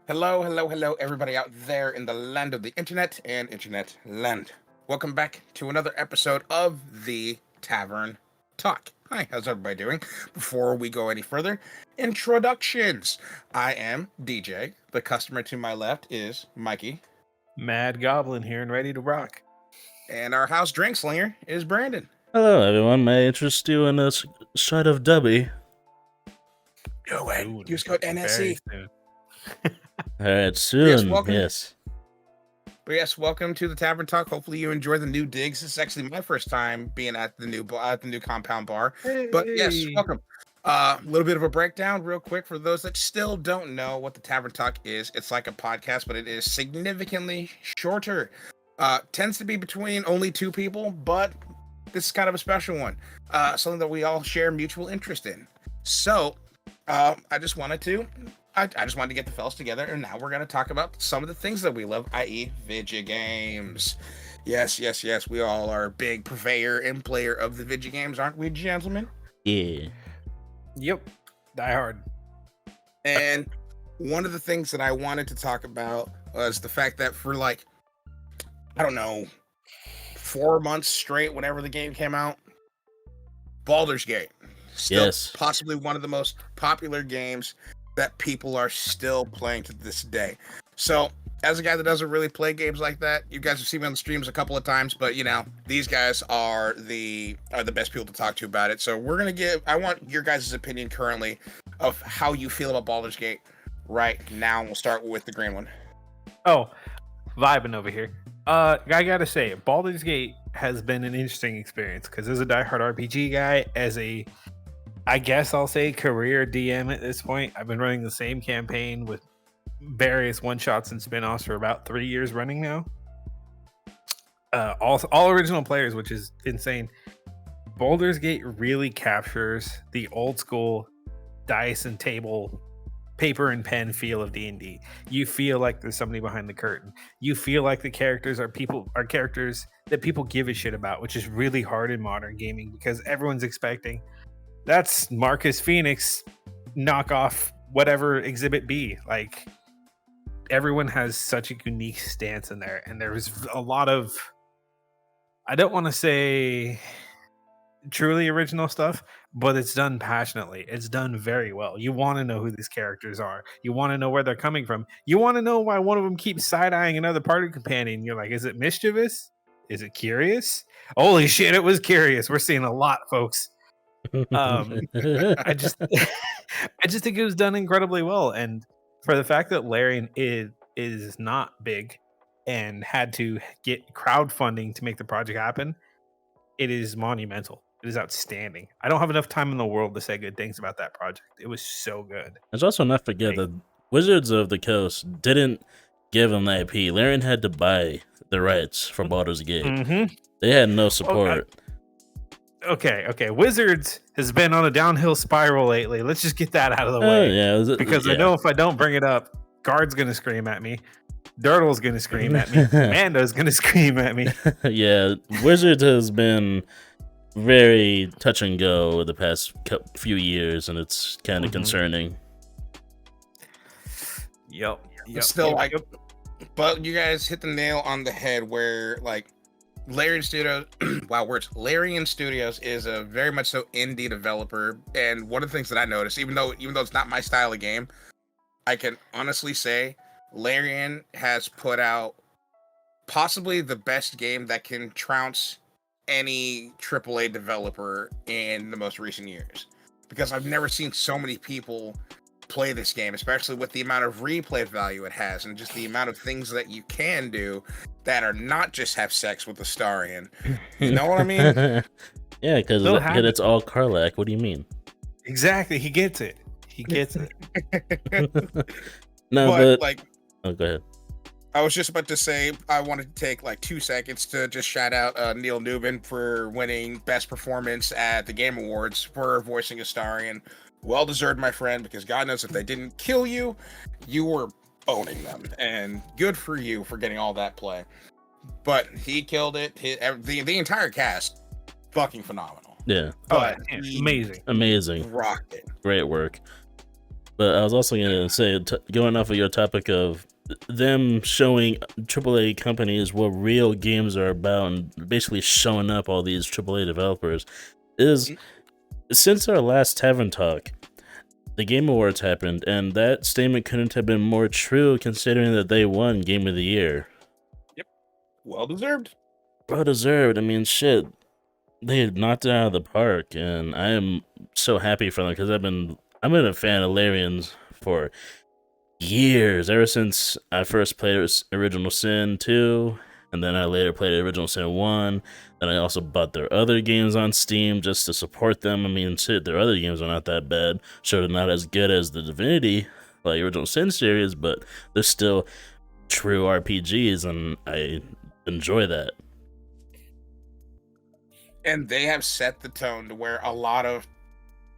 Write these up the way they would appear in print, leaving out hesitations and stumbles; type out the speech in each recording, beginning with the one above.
Hello, hello, hello, everybody out there in the land of the internet and internet land. Welcome back to another episode of the Tavern Talk. Hi, how's everybody doing? Before we go any further, introductions. I am DJ. The customer to my left is Mikey. Mad Goblin here and ready to rock. And our house drink slinger is Brandon. Hello, everyone. May I interest you in a shot of Dubby? Do it. Use code NSE. All right, soon. welcome. Yes. But yes, welcome to the Tavern Talk. Hopefully you enjoy the new digs. This is actually my first time being at the new compound bar. Hey. But yes, welcome. A little bit of a breakdown real quick for those that still don't know what the Tavern Talk is. It's like a podcast, but it is significantly shorter. Tends to be between only two people, but this is kind of a special one. Something that we all share mutual interest in. So I just wanted to get the fellas together, and now we're going to talk about some of the things that we love, i.e. video games. Yes. We all are a big purveyor and player of the video games, aren't we, gentlemen? Yeah. Yep. Die Hard. And one of the things that I wanted to talk about was the fact that for 4 months straight, whenever the game came out, Baldurs Gate. Still possibly one of the most popular games that people are still playing to this day. So, as a guy that doesn't really play games like that, you guys have seen me on the streams a couple of times, but these guys are the best people to talk to about it. So I want your guys' opinion currently of how you feel about Baldur's Gate right now. We'll start with the green one. Oh, vibing over here. I gotta say, Baldur's Gate has been an interesting experience because as a diehard RPG guy, I guess I'll say career DM at this point. I've been running the same campaign with various one-shots and spin-offs for about 3 years running now. All original players, which is insane. Baldur's Gate really captures the old school dice and table, paper and pen feel of D&D. You feel like there's somebody behind the curtain. You feel like the characters are characters that people give a shit about, which is really hard in modern gaming because everyone's expecting that's Marcus Phoenix knockoff whatever Exhibit B. Like, everyone has such a unique stance in there, and there's a lot of, I don't want to say truly original stuff, but it's done passionately. It's done very well. You want to know who these characters are. You want to know where they're coming from. You want to know why one of them keeps side-eyeing another party companion. You're like, is it mischievous? Is it curious? Holy shit, it was curious. We're seeing a lot, folks. I just think it was done incredibly well, and for the fact that Larian is not big and had to get crowdfunding to make the project happen, it is monumental. It is outstanding. I don't have enough time in the world to say good things about that project. It was so good. Let's also not forget that Wizards of the Coast didn't give him the IP. Larian had to buy the rights for Baldur's Gate. Mm-hmm. They had no support. Okay. Wizards has been on a downhill spiral lately. Let's just get that out of the way. Because I know if I don't bring it up, Guard's going to scream at me. Dirtle's going to scream at me. Amanda's going to scream at me. Yeah, Wizards has been very touch and go the past few years, and it's kind of concerning. Yep. Still, but you guys hit the nail on the head where, Larian Studios, Larian Studios is a very much so indie developer, and one of the things that I noticed, even though it's not my style of game, I can honestly say Larian has put out possibly the best game that can trounce any AAA developer in the most recent years, because I've never seen so many people play this game, especially with the amount of replay value it has and just the amount of things that you can do that are not just have sex with the Astarion. You know what I mean? Yeah, because it's all Karlach. What do you mean? Exactly. He gets it. No, but oh, go ahead. I was just about to say, I wanted to take 2 seconds to just shout out Neil Newman for winning Best Performance at the Game Awards for voicing Astarion. Well deserved, my friend, because God knows if they didn't kill you, you were owning them. And good for you for getting all that play. But he killed it. The entire cast, fucking phenomenal. Yeah. But amazing. Amazing. Rocked it. Great work. But I was also gonna say, going off of your topic of them showing AAA companies what real games are about, and basically showing up all these AAA developers, is since our last Tavern talk, the Game Awards happened, and that statement couldn't have been more true considering that they won Game of the Year. Yep, well deserved. Well deserved. I mean, shit, they had knocked it out of the park, and I am so happy for them because I've been a fan of Larian's for years, ever since I first played Original Sin 2, and then I later played Original Sin 1. Then I also bought their other games on Steam just to support them. I mean, shit, their other games are not that bad. Sure, they're not as good as the Divinity, like Original Sin series, but they're still true RPGs, and I enjoy that. And they have set the tone to where a lot of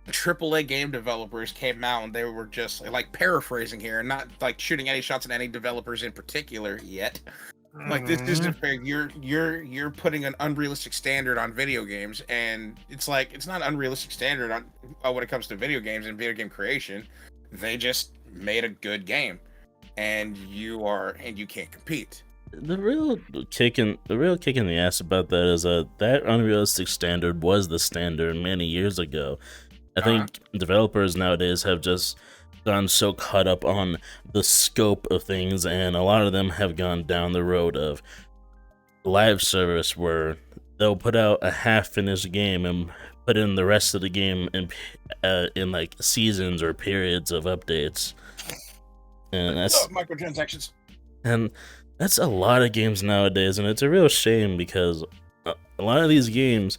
AAA game developers came out and they were just like paraphrasing here and not like shooting any shots at any developers in particular yet. Like this is just you're putting an unrealistic standard on video games, and it's like it's not an unrealistic standard on when it comes to video games and video game creation. They just made a good game, and you can't compete. The real kick in the ass about that is that unrealistic standard was the standard many years ago. I think developers nowadays have just gone so caught up on the scope of things, and a lot of them have gone down the road of live service where they'll put out a half-finished game and put in the rest of the game in like seasons or periods of updates. And that's microtransactions. And that's a lot of games nowadays, and it's a real shame because a lot of these games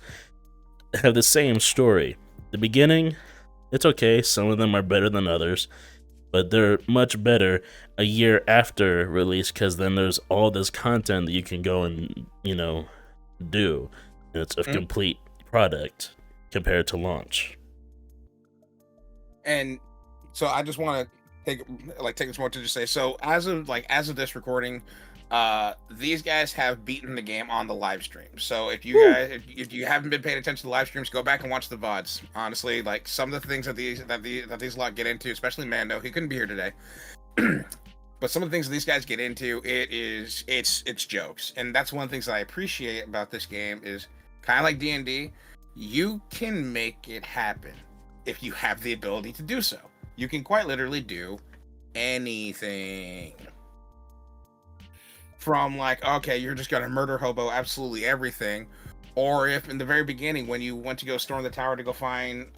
have the same story. The beginning, it's okay, some of them are better than others, but they're much better a year after release because then there's all this content that you can go and, do. And it's a complete product compared to launch. And so I just want to take this moment to just say, so as of this recording, these guys have beaten the game on the live stream. So if you guys, if you haven't been paying attention to the live streams, go back and watch the VODs. Honestly, like some of the things that these lot get into, especially Mando, he couldn't be here today. But some of the things that these guys get into, it's jokes. And that's one of the things that I appreciate about this game is kind of like D&D, you can make it happen if you have the ability to do so. You can quite literally do anything. From like, okay, you're just gonna murder hobo absolutely everything, or if in the very beginning when you went to go storm the tower to go find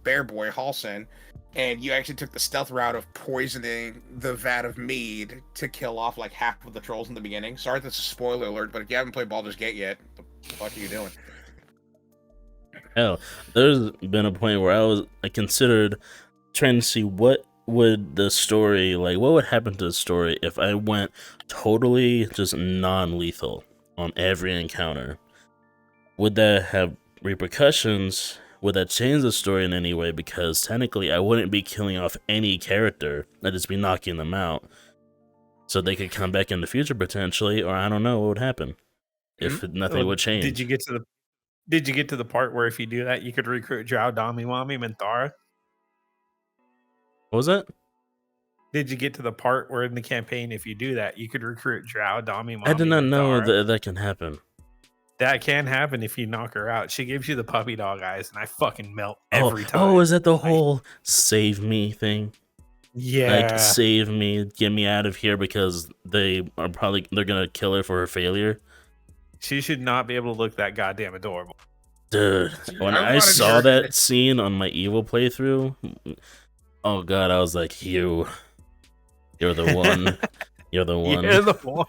Bear Boy Halson, and you actually took the stealth route of poisoning the vat of mead to kill off like half of the trolls in the beginning. Sorry, that's a spoiler alert, but if you haven't played Baldur's Gate yet, what the fuck are you doing? Hell, there's been a point where I considered trying to see what would happen to the story if I went totally just non-lethal on every encounter. Would that have repercussions? Would that change the story in any way? Because technically I wouldn't be killing off any character, I'd just be knocking them out so they could come back in the future potentially, or I don't know what would happen if nothing would change. Did you get to the part where if you do that you could recruit Drow, Dami, Wami, Minthara? What was that? Did you get to the part where in the campaign, if you do that, you could recruit Drow, Dami, Mommy, I did not know Minthara? that can happen. That can happen if you knock her out. She gives you the puppy dog eyes, and I fucking melt every time. Oh, is that the whole save me thing? Yeah. Like, save me, get me out of here because they're gonna kill her for her failure. She should not be able to look that goddamn adorable. Dude, when I saw that scene on my evil playthrough, oh god, I was like, you're the one. You're the one. You're the one.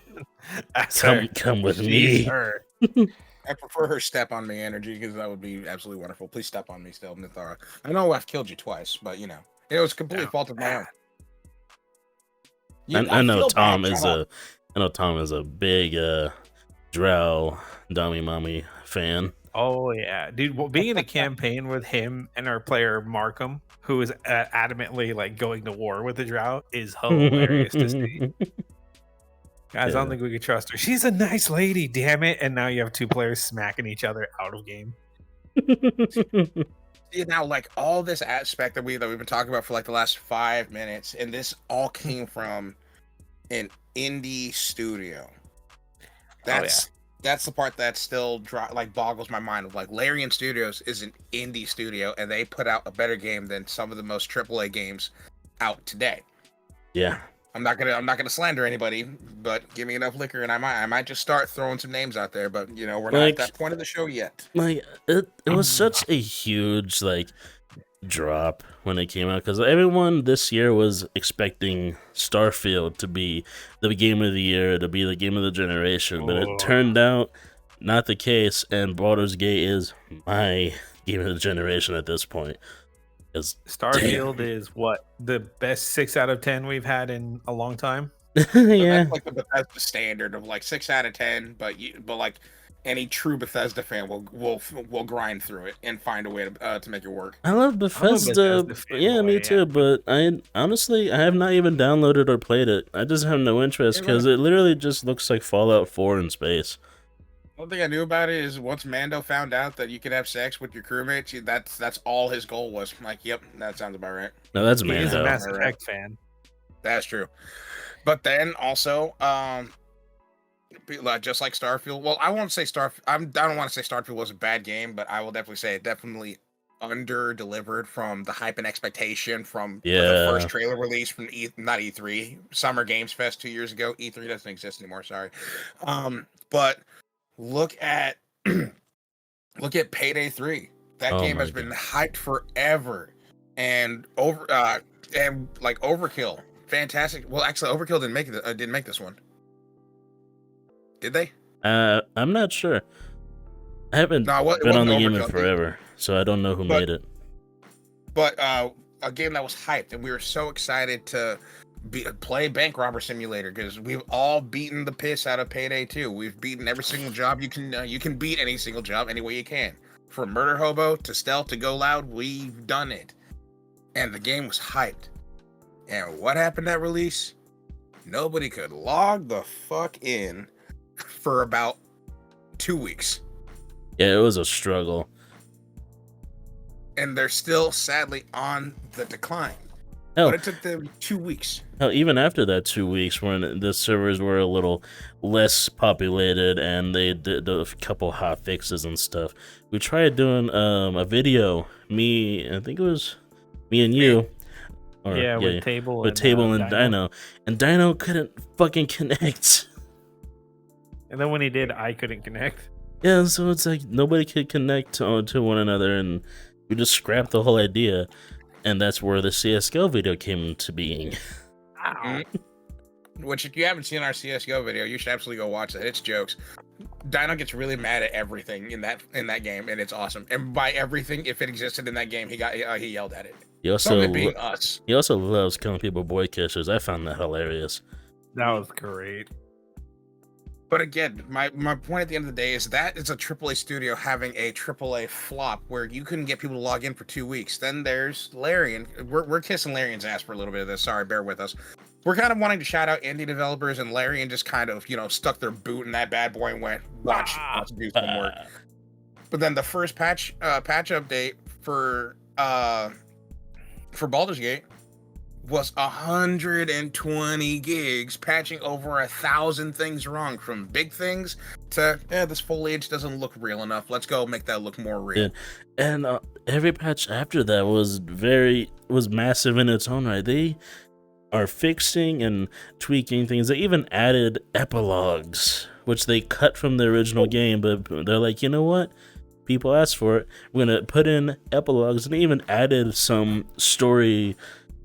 Come with me. I prefer her step on me energy because that would be absolutely wonderful. Please step on me still, Minthara. I know I've killed you twice, but it was completely fault of my own. I know Tom is a big Drow Dami Mommy fan. Oh yeah, dude. Well, being in a campaign with him and our player Markham, who is adamantly like going to war with the Drow, is hilarious to see. Guys, I don't think we could trust her. She's a nice lady, damn it! And now you have two players smacking each other out of game. Now, like all this aspect that we've been talking about for like the last 5 minutes, and this all came from an indie studio. That's the part that still like boggles my mind. Of like Larian Studios is an indie studio, and they put out a better game than some of the most AAA games out today. Yeah. I'm not gonna slander anybody, but give me enough liquor, and I might just start throwing some names out there. But we're not at that point of the show yet. Like it was such a huge like drop when it came out because everyone this year was expecting Starfield to be the game of the year, to be the game of the generation, but it turned out not the case, and Baldur's Gate is my game of the generation at this point. Starfield is what, the best 6 out of 10 we've had in a long time. Yeah, that's like the Bethesda standard of like 6 out of 10, but like any true Bethesda fan will grind through it and find a way to make it work. I love Bethesda. Yeah, me too. But I honestly have not even downloaded or played it. I just have no interest because it literally just looks like Fallout 4 in space. One thing I knew about it is once Mando found out that you could have sex with your crewmates, that's all his goal was. I'm like, yep, that sounds about right. No, that's Mando. He's a Mass Right. Effect fan. That's true. But then also, just like Starfield. Well, I won't say I don't want to say Starfield was a bad game, but I will definitely say it definitely under-delivered from the hype and expectation from the first trailer release from not E3, Summer Games Fest 2 years ago. E3 doesn't exist anymore. Sorry. But look at Payday 3. That game has been hyped forever, and Overkill, fantastic. Well, actually, Overkill didn't make this one. Did they? I'm not sure. I haven't been on the game in forever, so I don't know who made it. But a game that was hyped, and we were so excited to play Bank Robber Simulator because we've all beaten the piss out of Payday 2. We've beaten every single job you can beat any single job any way you can. From murder hobo to stealth to go loud, we've done it. And the game was hyped. And what happened at release? Nobody could log the fuck in for about 2 weeks. Yeah, it was a struggle. And they're still sadly on the decline. But it took them 2 weeks. Hell, even after that 2 weeks, when the servers were a little less populated and they did a couple hot fixes and stuff, we tried doing a video. I think it was me and you. With Table and Dino. And Dino couldn't fucking connect. And then when he did, I couldn't connect. Yeah, so it's like nobody could connect to one another, and we just scrapped the whole idea. And that's where the CSGO video came to being. Which, if you haven't seen our CSGO video, you should absolutely go watch it. It's jokes. Dino gets really mad at everything in that game, and it's awesome. And by everything, if it existed in that game, he yelled at it. He also Some of it being us. He also loves calling people boy kissers. I found that hilarious. That was great. But again, my point at the end of the day is that it's a AAA studio having a AAA flop where you couldn't get people to log in for 2 weeks. Then there's Larian. We're kissing Larian's ass for a little bit of this. Sorry, bear with us. We're kind of wanting to shout out indie developers, and Larian just kind of, stuck their boot in that bad boy and went, watch do some work. But then the first patch update for Baldur's Gate was 120 gigs, patching over 1,000 things wrong, from big things to this foliage doesn't look real enough. Let's go make that look more real. And every patch after that was massive in its own right. They are fixing and tweaking things. They even added epilogues, which they cut from the original game, but they're like, you know what? People asked for it. We're gonna put in epilogues, and they even added some story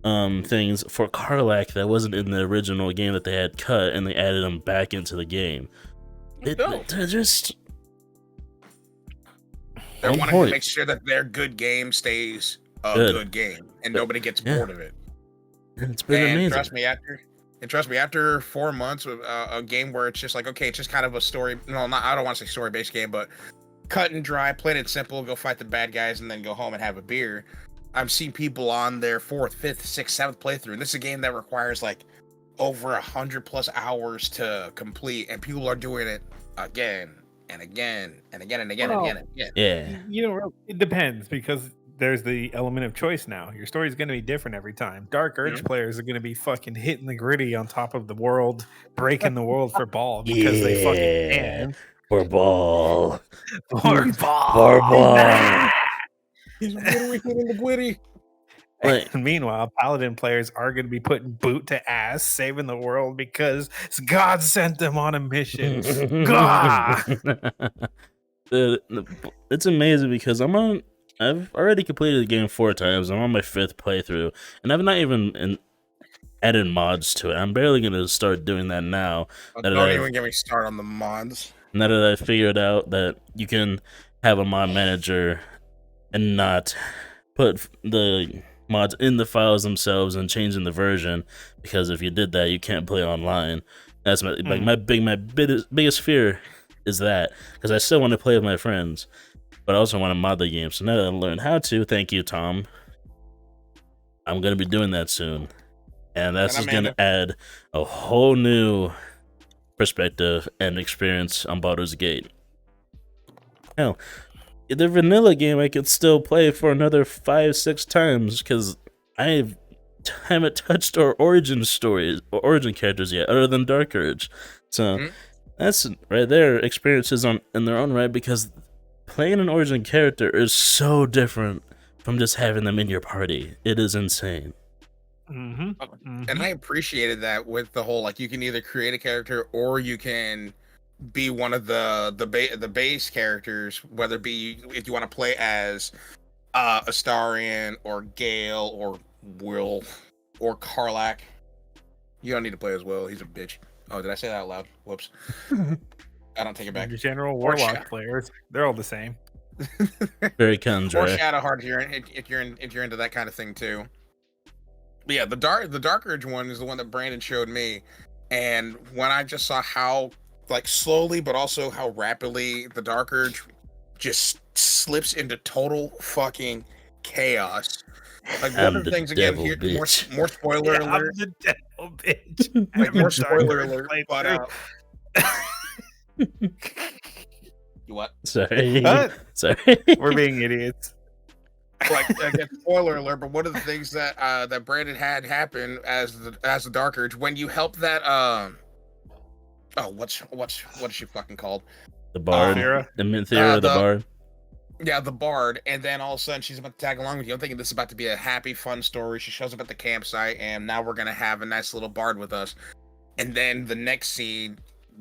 things for Karlach that wasn't in the original game that they had cut, and they added them back into the game. They're just wanting to make sure that their good game stays a good game, and nobody gets bored of it. It's been amazing. Trust me, after 4 months of a game where it's just like, okay, it's just kind of a story. No, I don't want to say story-based game, but cut and dry, plain and simple. Go fight the bad guys and then go home and have a beer. I've seen people on their 4th, 5th, 6th, 7th playthrough. And this is a game that requires like over 100+ hours to complete, and people are doing it again and again and again and again and again. Yeah. It depends, because there's the element of choice now. Your story is going to be different every time. Dark Urge players are going to be fucking hitting the gritty on top of the world, breaking the world for ball because they fucking can. For ball. For ball. For ball. He's literally hitting the gwitty. Like, And meanwhile, Paladin players are going to be putting boot to ass, saving the world because God sent them on a mission. God! It's amazing because I've already completed the game 4 times. I'm on my 5th playthrough, and I've not even added mods to it. I'm barely going to start doing that now. Don't even get me started on the mods. Now that I figured out that you can have a mod manager and not put the mods in the files themselves and changing the version, because if you did that, you can't play online. That's my biggest fear is that, because I still want to play with my friends, but I also want to mod the game. So now that I learned how to, thank you, Tom. I'm gonna be doing that soon, and that's just gonna add a whole new perspective and experience on Baldur's Gate. Hell, the vanilla game I could still play for another 5-6 times because I haven't touched our origin stories or origin characters yet, other than Dark Urge. So that's right there, experiences in their own right, because playing an origin character is so different from just having them in your party. It is insane. And I appreciated that with the whole, like, you can either create a character or you can be one of the base characters, whether it be if you want to play as Astarion or Gale or Will or Karlach. You don't need to play as Will. He's a bitch. Oh, did I say that out loud? Whoops. I don't take it back. The general warlock players, they're all the same. Very conjure. Or Shadowheart if you're into that kind of thing too. But yeah, the Dark Urge one is the one that Brandon showed me, and when I just saw how, like, slowly but also how rapidly the Dark Urge just slips into total fucking chaos. Like, one of the things, again, here, more spoiler alert. I'm the devil, bitch. Like, more spoiler alert, but you what? Sorry. Sorry. We're being idiots. Like, again, spoiler alert, but one of the things that that Brandon had happen as the Dark Urge, when you help that what is she fucking called? The Bard. The Minthera, the Bard. Yeah, the Bard, and then all of a sudden she's about to tag along with you. I'm thinking this is about to be a happy, fun story. She shows up at the campsite, and now we're gonna have a nice little Bard with us. And then the next scene,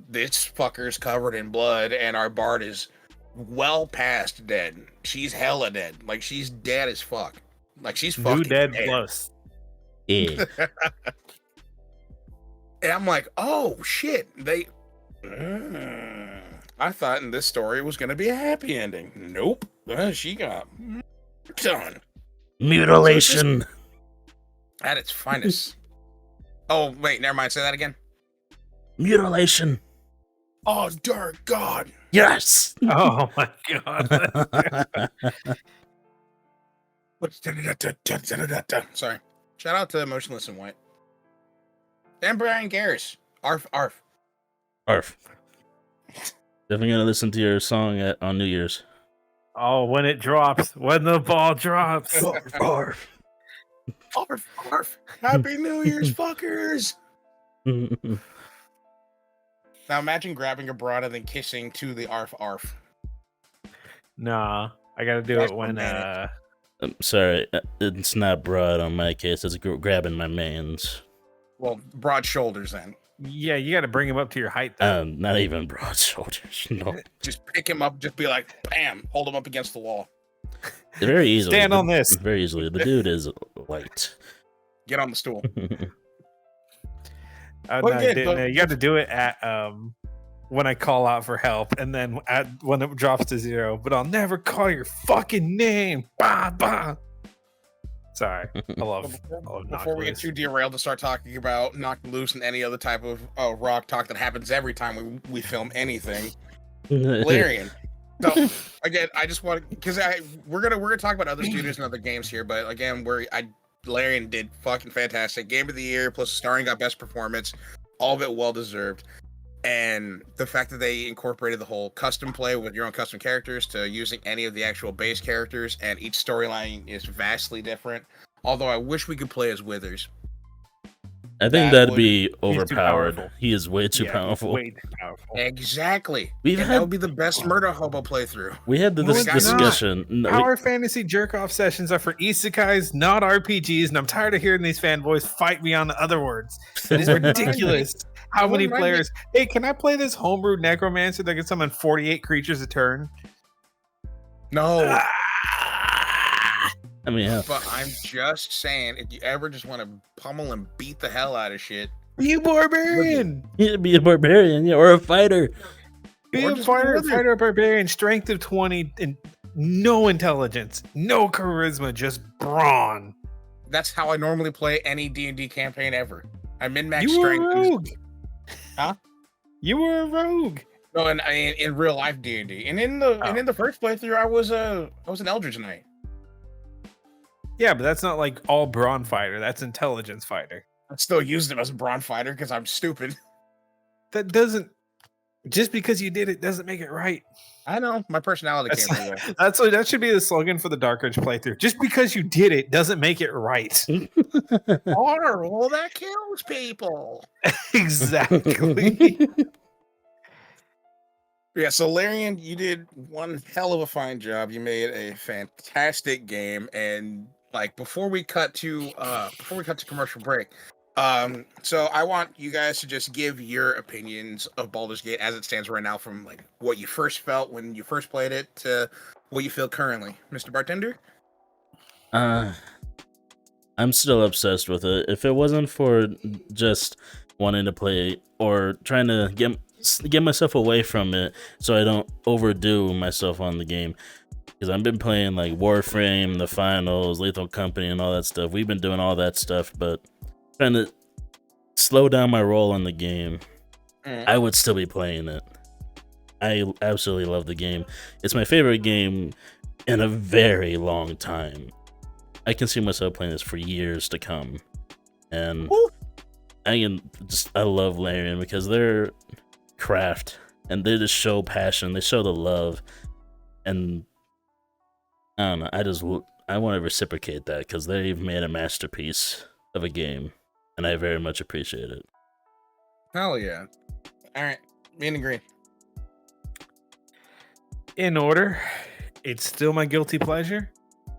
this fucker's covered in blood, and our Bard is well past dead. She's hella dead. Like, she's dead as fuck. Like, she's fucking dead plus. Yeah. And I'm like, oh shit. I thought in this story it was gonna be a happy ending. Nope. She got done. Mutilation. At its finest. Oh wait, never mind. Say that again. Mutilation. Oh, dark God. Yes. Oh my God. Sorry. Shout out to Motionless in White. And Brian Garris. Arf. Definitely gonna listen to your song on New Year's. Oh, when it drops, when the ball drops. Arf. Happy New Year's, fuckers. Now imagine grabbing a broad and then kissing to the arf. Nah, I gotta do it when I'm sorry, it's not broad on my case. It's grabbing my mans. Well, broad shoulders then. Yeah, you gotta bring him up to your height though. Not even broad shoulders. No. Just pick him up. Just be like, bam, hold him up against the wall. Very easily. Stand on this. Very easily. The dude is light. Get on the stool. You got to do it at when I call out for help, and then when it drops to 0. But I'll never call your fucking name. Bah bah. Sorry, I love before we get too derailed to start talking about Knock Loose and any other type of rock talk that happens every time we film anything. Larian. So again, I just want to, because we're gonna talk about other studios and other games here, but again, Larian did fucking fantastic. Game of the year plus Starring got best performance, all of it well deserved. And the fact that they incorporated the whole custom play with your own custom characters to using any of the actual base characters, and each storyline is vastly different. Although I wish we could play as Withers. I think That that'd would- be too overpowered. powerful. He is way too Yeah, he's powerful. way too powerful. Exactly. We've And had- that would be the best murder hobo playthrough. We had No, it's not. discussion. No, Power fantasy jerk off sessions are for isekais, not RPGs, and I'm tired of hearing these fanboys fight me on the other words. It is ridiculous how many Wouldn't mind players. Hey, can I play this homebrewed necromancer that can summon 48 creatures a turn? No. I mean, yeah. But I'm just saying, if you ever just want to pummel and beat the hell out of shit, Be a barbarian. He'd be a barbarian, yeah, or a fighter. Be Or a just fighter, wizard. fighter barbarian, strength of 20, and no intelligence, no charisma, just brawn. that's how I normally play any D&D campaign ever. I'm min-max You were strength. a and- rogue. Huh? You were a rogue. No, in real life D&D, and in the first playthrough, I was an Eldritch Knight. Yeah, but that's not like all brawn fighter. That's intelligence fighter. I still used him as a brawn fighter because I'm stupid. That doesn't. Just because you did it doesn't make it right. I know my personality That's, came from there. that's what that should be the slogan for the Dark Ridge playthrough. Just because you did it doesn't make it right. Honorable that kills people. Exactly. Yeah, so Larian, you did one hell of a fine job. You made a fantastic game, and like before we cut to commercial break, so I want you guys to just give your opinions of Baldur's Gate as it stands right now, from like what you first felt when you first played it to what you feel currently, Mr. Bartender. I'm still obsessed with it. If it wasn't for just wanting to play or trying to get myself away from it so I don't overdo myself on the game, because I've been playing like Warframe, the Finals, Lethal Company, and all that stuff. We've been doing all that stuff, but trying to slow down my role on the game, I would still be playing it. I absolutely love the game. It's my favorite game in a very long time. I can see myself playing this for years to come. And I love Larian because they're craft and they just show passion. They show the love. And I don't know. I want to reciprocate that because they've made a masterpiece of a game. And I very much appreciate it. Hell yeah! All right, me and agree. In order, it's still my guilty pleasure.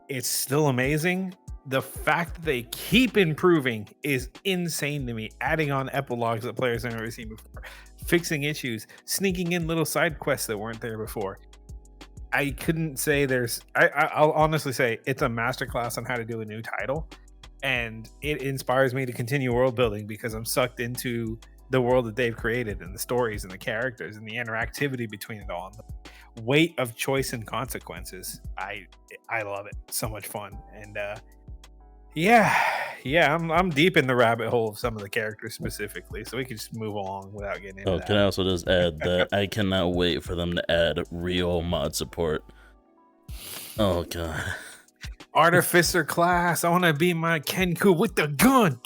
It's still amazing. The fact that they keep improving is insane to me. Adding on epilogues that players have never seen before, fixing issues, sneaking in little side quests that weren't there before. I couldn't say I'll honestly say it's a masterclass on how to do a new title, and it inspires me to continue world building because I'm sucked into the world that they've created and the stories and the characters and the interactivity between it all. And the weight of choice and consequences. I love it. So much fun. And I'm deep in the rabbit hole of some of the characters specifically, so we can just move along without getting into that. Can I also just add that I cannot wait for them to add real mod support. Oh god. Artificer class. I want to be my Kenku with the gun.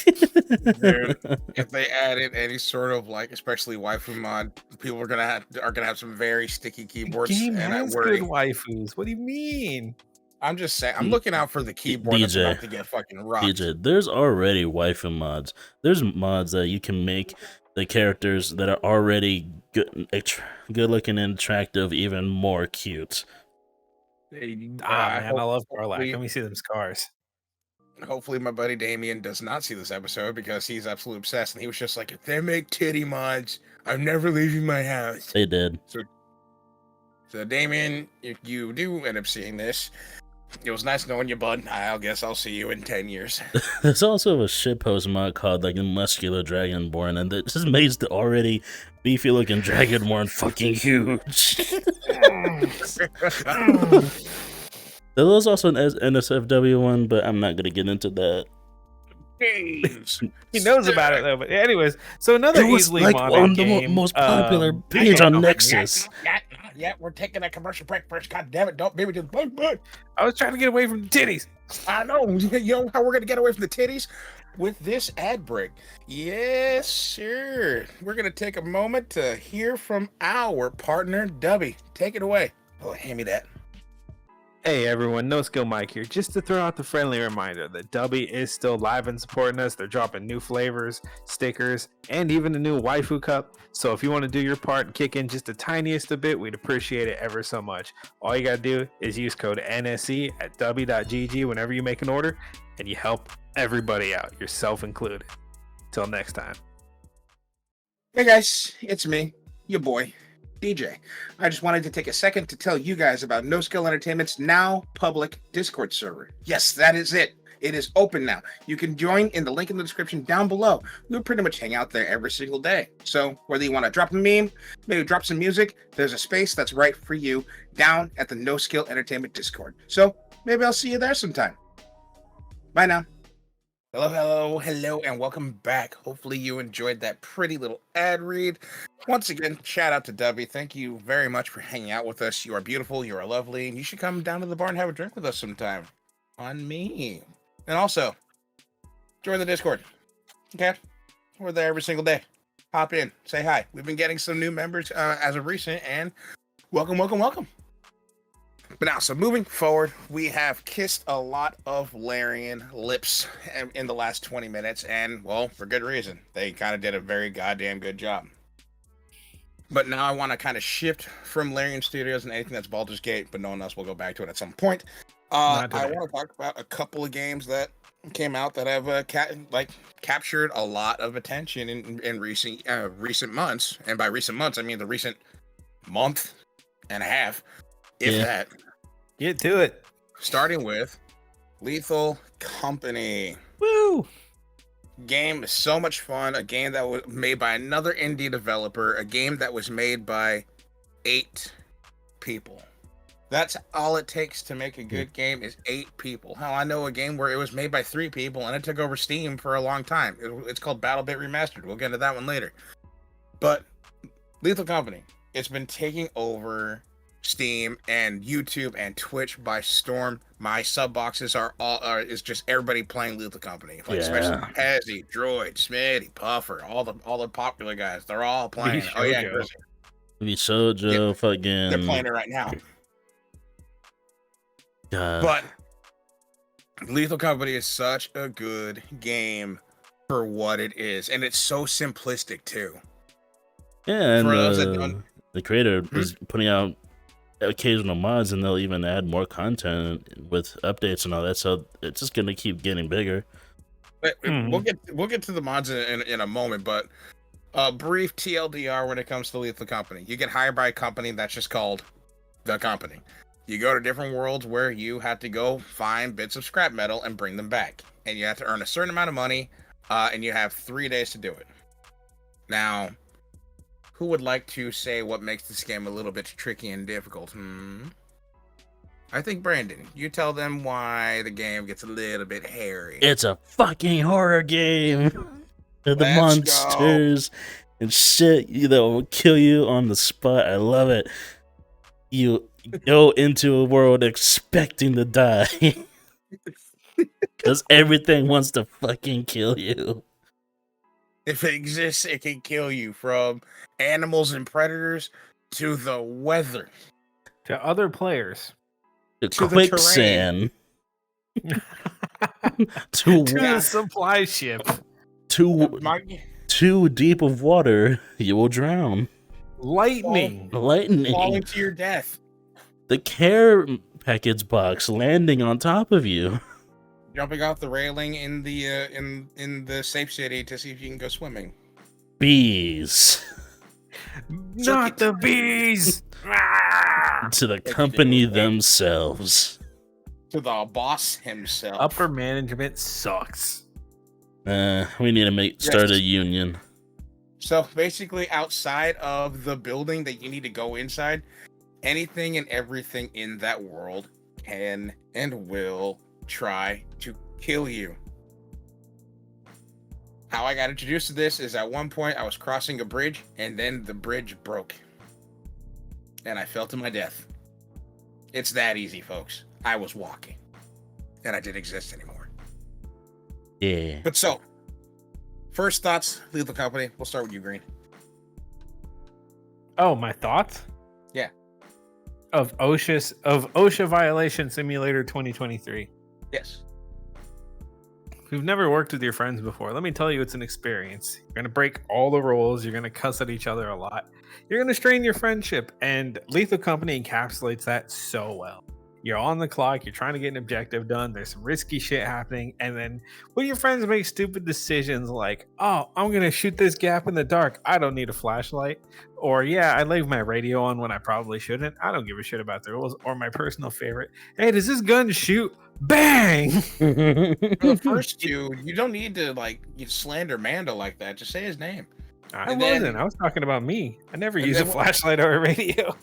Dude, if they added any sort of like, especially waifu mod, people are gonna have some very sticky keyboards. Game And I has worry. good waifus. What do you mean? I'm just saying, I'm looking out for the keyboard that's DJ. about to get fucking rocked. DJ, there's already waifu mods. There's mods that you can make the characters that are already good looking and attractive even more cute. Man, I love Garlac. hopefully- Let me see them scars. Hopefully my buddy Damien does not see this episode because he's absolutely obsessed, and he was just like, if they make titty mods, I'm never leaving my house. They did. So Damien, if you do end up seeing this, it was nice knowing you, bud. I guess I'll see you in 10 years. There's also a shitpost mod called like a muscular dragonborn, and that just makes the already beefy looking dragonborn fucking huge. There was also an NSFW one, but I'm not gonna get into that. He knows about it though. But anyways, so another It was easily like modded one of the game, most popular page on Nexus. Yeah, we're taking a commercial break first. God damn it! Don't be with I was trying to get away from the titties. I know. You know how we're gonna get away from the titties? with this ad break. Yes, sir. We're going to take a moment to hear from our partner, Dubby. Take it away. Oh, hand me that. Hey everyone, NoSkill Mike here. Just to throw out the friendly reminder that Dubby is still live and supporting us. They're dropping new flavors, stickers, and even a new waifu cup. So if you want to do your part and kick in just the tiniest a bit, we'd appreciate it ever so much. All you gotta do is use code NSC at dubby.gg whenever you make an order, and you help everybody out, yourself included. Till next time. Hey guys, it's me, your boy, DJ. I just wanted to take a second to tell you guys about NoSkill Entertainment's now public Discord server. Yes, that is it. It is open now. You can join in the link in the description down below. We pretty much hang out there every single day. So whether you want to drop a meme, maybe drop some music, there's a space that's right for you down at the NoSkill Entertainment Discord. So maybe I'll see you there sometime. Bye now. Hello, and welcome back. Hopefully you enjoyed that pretty little ad read. Once again, shout out to Dubby. Thank you very much for hanging out with us. You are beautiful, you are lovely, and you should come down to the bar and have a drink with us sometime. On me. And also, join the Discord. Okay? We're there every single day. Hop in, say hi. We've been getting some new members as of recent, and welcome. But now, so moving forward, we have kissed a lot of Larian lips in the last 20 minutes, and, well, for good reason. They kind of did a very goddamn good job. But now I want to kind of shift from Larian Studios and anything that's Baldur's Gate, but no one else will go back to it at some point. I want to talk about a couple of games that came out that have captured a lot of attention in recent months. And by recent months, I mean the recent month and a half, if that. Get to it. Starting with Lethal Company. Woo! Game is so much fun. A game that was made by another indie developer. A game that was made by 8 people. That's all it takes to make a good game is 8 people. Hell, I know a game where it was made by 3 people and it took over Steam for a long time. It's called BattleBit Remastered. We'll get into that one later. But Lethal Company, it's been taking over Steam and YouTube and Twitch by storm. My sub boxes is just everybody playing Lethal Company, especially Pezzy, Droid, Smitty, Puffer, all the popular guys. They're all playing. Shoujo, fucking. They're playing it right now. But Lethal Company is such a good game for what it is, and it's so simplistic too. Yeah, and the creator is putting out occasional mods, and they'll even add more content with updates and all that. So it's just gonna keep getting bigger. But we'll get to the mods in a moment. But brief TLDR when it comes to Lethal Company: you get hired by a company that's just called the company. You go to different worlds where you have to go find bits of scrap metal and bring them back, and you have to earn a certain amount of money, and you have 3 days to do it. Now, who would like to say what makes this game a little bit tricky and difficult? I think Brandon, you tell them why the game gets a little bit hairy. It's a fucking horror game. The monsters and shit that will kill you on the spot. I love it. You go into a world expecting to die because everything wants to fucking kill you. If it exists, it can kill you, from animals and predators to the weather, to other players, to quicksand, to the supply ship, too deep of water, you will drown. Lightning, falling to your death. The care package box landing on top of you. Jumping off the railing in the safe city to see if you can go swimming. Bees. Not the bees. To the company themselves. To the boss himself. Upper management sucks. We need to start a union. So basically, outside of the building that you need to go inside, anything and everything in that world can and will try to kill you. How I got introduced to this is at one point I was crossing a bridge and then the bridge broke. And I fell to my death. It's that easy, folks. I was walking. And I didn't exist anymore. Yeah. But so, first thoughts, Lethal Company. We'll start with you, Green. Oh, my thoughts? Yeah. Of OSHA Violation Simulator 2023. Yes. If you've never worked with your friends before, let me tell you, it's an experience. You're going to break all the rules. You're going to cuss at each other a lot. You're going to strain your friendship. And Lethal Company encapsulates that so well. You're on the clock. You're trying to get an objective done. There's some risky shit happening. And then when your friends make stupid decisions like, oh, I'm going to shoot this gap in the dark. I don't need a flashlight. Or, yeah, I leave my radio on when I probably shouldn't. I don't give a shit about the rules. Or my personal favorite, hey, does this gun shoot? Bang! For the first two, you don't need to you slander Mando like that. Just say his name. I was talking about me. I never use a flashlight or a radio.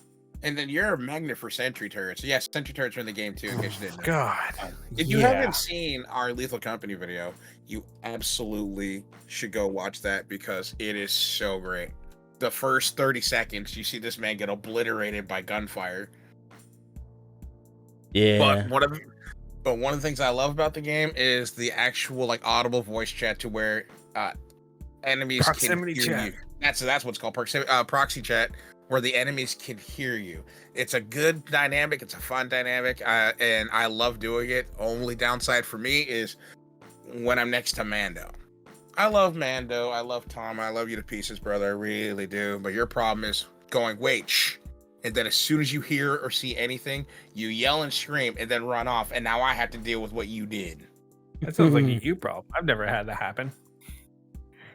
And then you're a magnet for sentry turrets. Yes, sentry turrets are in the game too. In case you didn't know. God. If you haven't seen our Lethal Company video, you absolutely should go watch that because it is so great. The first 30 seconds, you see this man get obliterated by gunfire. Yeah. But one of the things I love about the game is the actual audible voice chat to where enemies proximity can hear chat. you. That's what it's called, proxy chat, where the enemies can hear you. It's a good dynamic. It's a fun dynamic, and I love doing it. Only downside for me is when I'm next to Mando. I love Mando. I love Tom. I love you to pieces, brother. I really do. But your problem is going, wait, shh. And then as soon as you hear or see anything, you yell and scream and then run off. And now I have to deal with what you did. That sounds like a you problem. I've never had that happen.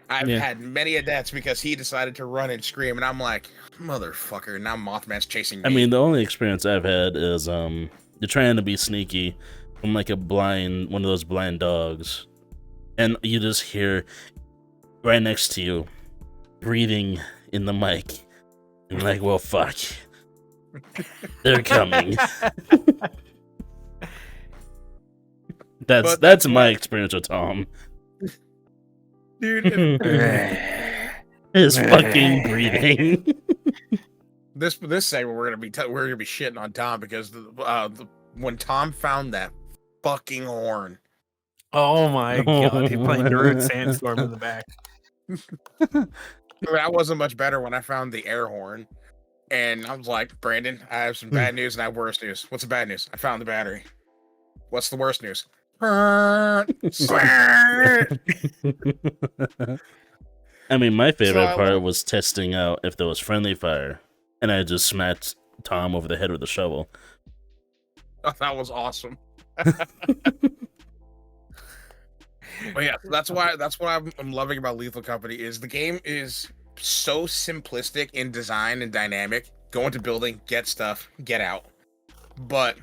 I've had many of that's because he decided to run and scream. And I'm like, motherfucker. Now Mothman's chasing me. I mean, the only experience I've had is you're trying to be sneaky from one of those blind dogs. And you just hear right next to you breathing in the mic. And like, well, fuck. They're coming. That's my experience with Tom. Dude, His fucking breathing. This segment we're gonna be shitting on Tom because when Tom found that fucking horn. Oh my god, he's playing Druid Sandstorm in the back. I wasn't much better when I found the air horn. And I was like, Brandon, I have some bad news and I have worse news. What's the bad news? I found the battery. What's the worst news? I mean, my favorite part was testing out if there was friendly fire. And I just smacked Tom over the head with a shovel. Oh, that was awesome. But yeah, that's what I'm loving about Lethal Company is the game is so simplistic in design and dynamic. Go into building, get stuff, get out. But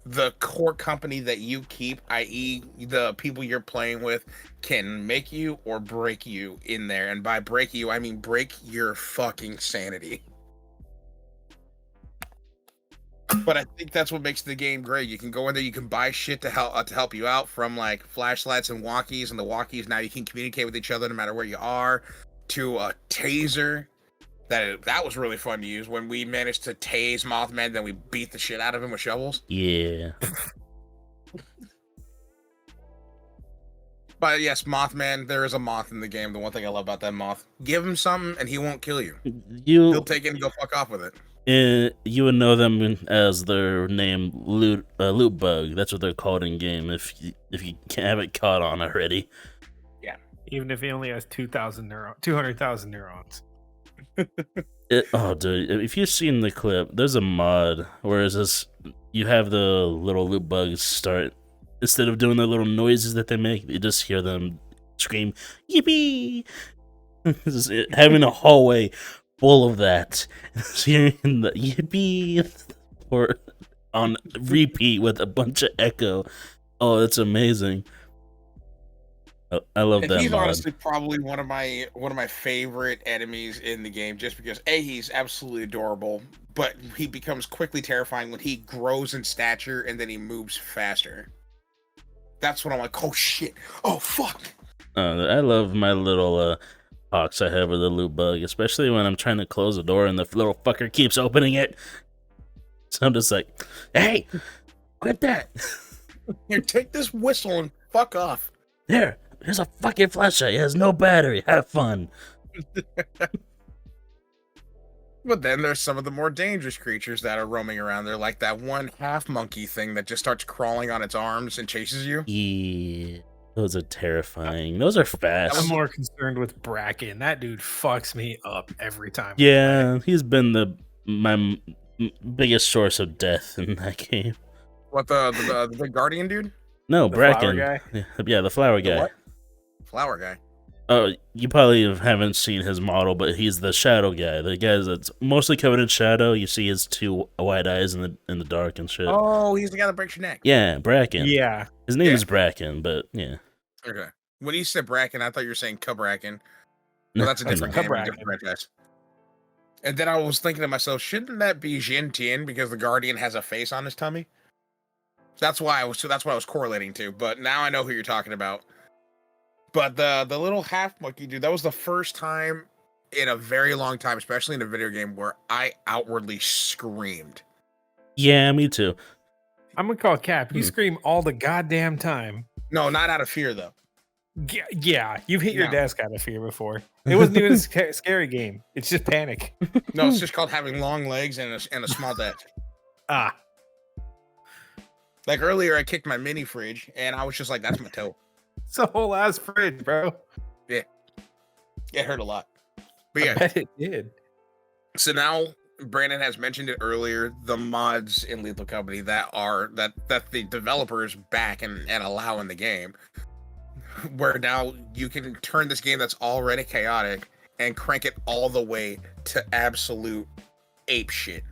the core company that you keep, i.e. the people you're playing with, can make you or break you in there. And by break you, I mean break your fucking sanity. But I think that's what makes the game great. You can go in there, you can buy shit to help you out, from flashlights and walkies, and the walkies now you can communicate with each other no matter where you are, to a taser. That was really fun to use when we managed to tase Mothman, then we beat the shit out of him with shovels. Yeah. But yes, Mothman, there is a moth in the game. The one thing I love about that moth, give him something and he won't kill you. He'll take it and go fuck off with it. You would know them as their name, loot bug. That's what they're called in game. If you haven't caught on already. Yeah. Even if he only has 200,000 neurons. Dude, if you've seen the clip, there's a mod where it's just you have the little loot bugs start, instead of doing the little noises that they make, you just hear them scream yippee. Having a hallway full of that, hearing the yippee or on repeat with a bunch of echo. Oh, it's amazing. I love that. He's mod. honestly probably one of my favorite enemies in the game, just because he's absolutely adorable, but he becomes quickly terrifying when he grows in stature and then he moves faster. That's when I'm like, oh shit, oh fuck. I love my little box I have with the loot bug, especially when I'm trying to close the door and the little fucker keeps opening it. So I'm just like, hey, quit that. Here, take this whistle and fuck off. There, here's a fucking flashlight. It has no battery. Have fun. But then there's some of the more dangerous creatures that are roaming around. They're like that one half monkey thing that just starts crawling on its arms and chases you. Yeah, those are terrifying. Those are fast. I'm more concerned with Bracken. That dude fucks me up every time. Yeah, he's been my biggest source of death in that game. What, the guardian dude? No, The Bracken. flower guy? Yeah, the flower The guy. what? Flower guy. Oh, you probably haven't seen his model, but he's the shadow guy. The guy that's mostly covered in shadow. You see his two white eyes in the dark and shit. Oh, he's the guy that breaks your neck. Yeah, Bracken. Yeah. His name Yeah. is Bracken, but yeah. Okay. When you said Bracken, I thought you were saying Cabracken. Well, that's a different no. game, a different franchise. And then I was thinking to myself, shouldn't that be Jin Tian because the Guardian has a face on his tummy? That's why I was correlating to. But now I know who you're talking about. But the little half monkey dude, that was the first time in a very long time, especially in a video game, where I outwardly screamed. Yeah, me too. I'm gonna call Cap. You scream all the goddamn time. No, not out of fear though. Yeah, you've hit your No. desk out of fear before. It wasn't even a scary game. It's just panic. No, it's just called having long legs and a small desk. Ah, Like earlier, I kicked my mini fridge, and I was just like, "That's my toe." it's a whole ass fridge, bro. It hurt a lot. But I yeah, bet it did. so now Brandon has mentioned it earlier. The mods in Lethal Company that the developers back and allow in the game, where now you can turn this game that's already chaotic and crank it all the way to absolute ape shit.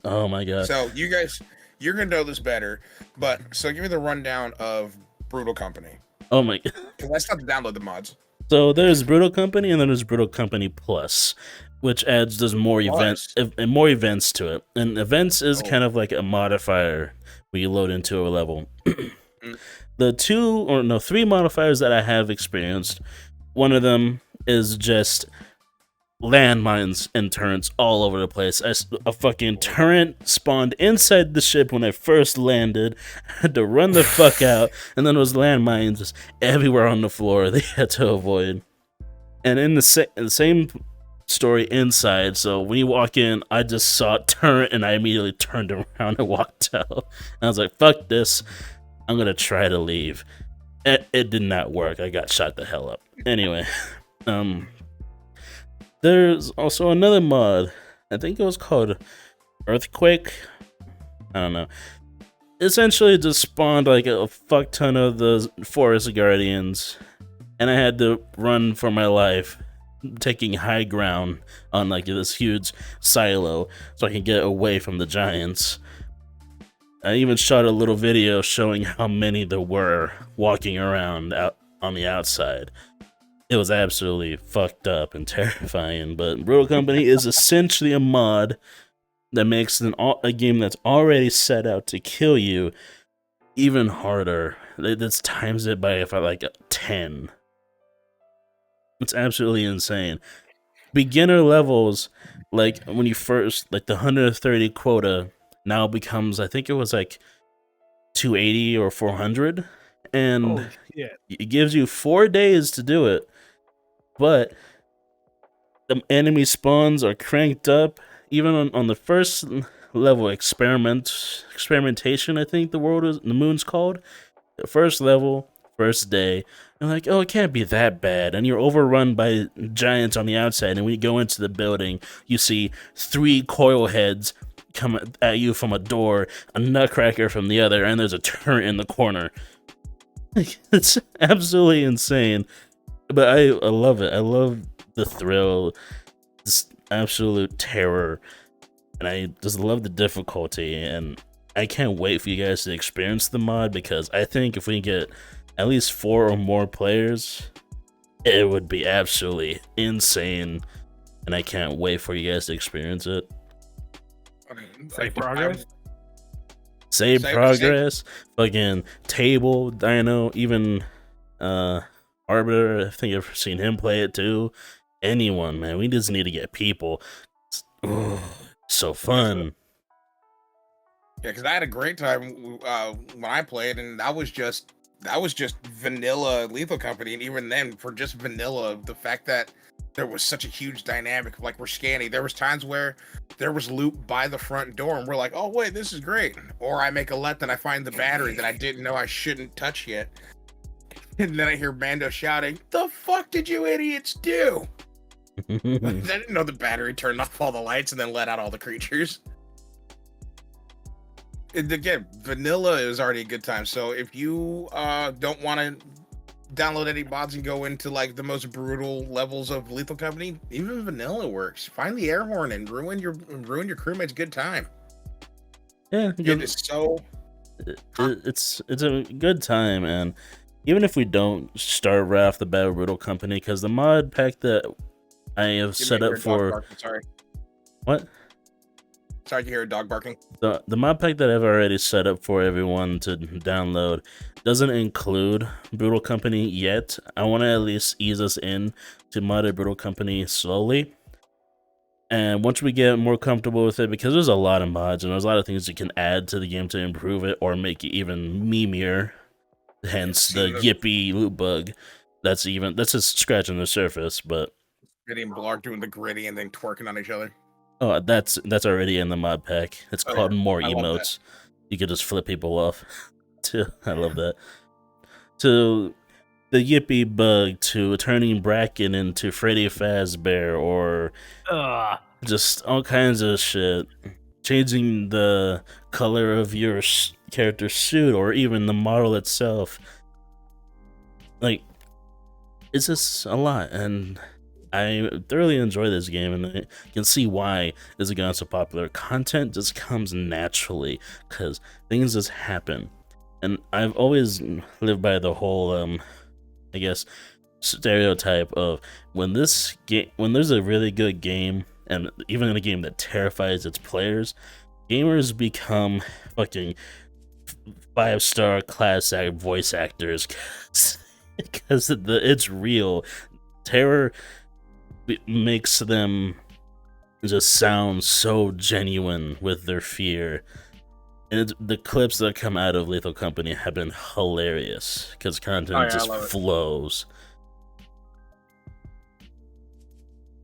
Oh my god. So you guys, you're gonna know this better, but so give me the rundown of Brutal Company. Oh my. Because I still have to download the mods. So there's Brutal Company, and then there's Brutal Company Plus, which does more events and more events to it. And events is kind of like a modifier when you load into a level. The three modifiers that I have experienced, one of them is just landmines and turrets all over the place. A fucking turret spawned inside the ship when I first landed. I had to run the fuck out, and then there was landmines just everywhere on the floor they had to avoid. And in the same story inside, so when you walk in, I just saw a turret and I immediately turned around and walked out. And I was like, fuck this, I'm gonna try to leave. It did not work. I got shot the hell up. Anyway, there's also another mod. I think it was called Earthquake. I don't know. Essentially, it just spawned like a fuck ton of the forest guardians, and I had to run for my life, taking high ground on like this huge silo so I can get away from the giants. I even shot a little video showing how many there were walking around out on the outside. It was absolutely fucked up and terrifying, but Brutal Company is essentially a mod that makes a game that's already set out to kill you even harder. That's times it by like 10. It's absolutely insane. Beginner levels, like when you first, like the 130 quota now becomes, I think it was like 280 or 400, and it gives you 4 days to do it. But the enemy spawns are cranked up. Even on the first level, experimentation, I think the moon's called. The first level, first day, you're like, oh, it can't be that bad. And you're overrun by giants on the outside. And when you go into the building, you see 3 coil heads come at you from a door, a nutcracker from the other, and there's a turret in the corner. It's absolutely insane. But I love it. I love the thrill, this absolute terror, and I just love the difficulty. And I can't wait for you guys to experience the mod, because I think if we get at least 4 or more players, it would be absolutely insane. And I can't wait for you guys to experience it. Save progress. Save progress. Fucking Table, Dino, even Arbiter, I think I've seen him play it too. Anyone, man. We just need to get people. So fun. Yeah, because I had a great time when I played, and that was just that was just vanilla Lethal Company, and even then, for just vanilla, the fact that there was such a huge dynamic, like we're scanning. There was times where there was loot by the front door, and we're like, "Oh wait, this is great." Or I make a left and I find the battery that I didn't know I shouldn't touch yet, and then I hear Mando shouting, "The fuck did you idiots do?" I didn't know the battery turned off all the lights and then let out all the creatures. And again, vanilla is already a good time. So if you don't want to download any mods and go into like the most brutal levels of Lethal Company, even vanilla works. Find the air horn and ruin your crewmate's good time. Yeah, it is so. It's a good time, and even if we don't start right off the bat with Brutal Company, because the mod pack that I have set up for what? Sorry to hear a dog barking. The mod pack that I've already set up for everyone to download doesn't include Brutal Company yet. I want to at least ease us in to modded Brutal Company slowly. And once we get more comfortable with it, because there's a lot of mods and there's a lot of things you can add to the game to improve it or make it even memeier, hence the Yippee loot bug. That's just scratching the surface, but getting Blarg doing the gritty and then twerking on each other. Oh, that's already in the mod pack. It's called More Emotes. You could just flip people off. I love that. To the Yippee bug, to turning Bracken into Freddy Fazbear, or just all kinds of shit. Changing the color of your character's suit, or even the model itself. Like, it's just a lot, and I thoroughly enjoy this game, and I can see why it's gotten so popular. Content just comes naturally, because things just happen. And I've always lived by the whole, I guess, stereotype of when there's a really good game, and even in a game that terrifies its players, gamers become fucking 5-star class act voice actors, because it's real. Terror makes them just sound so genuine with their fear. And the clips that come out of Lethal Company have been hilarious because content just flows.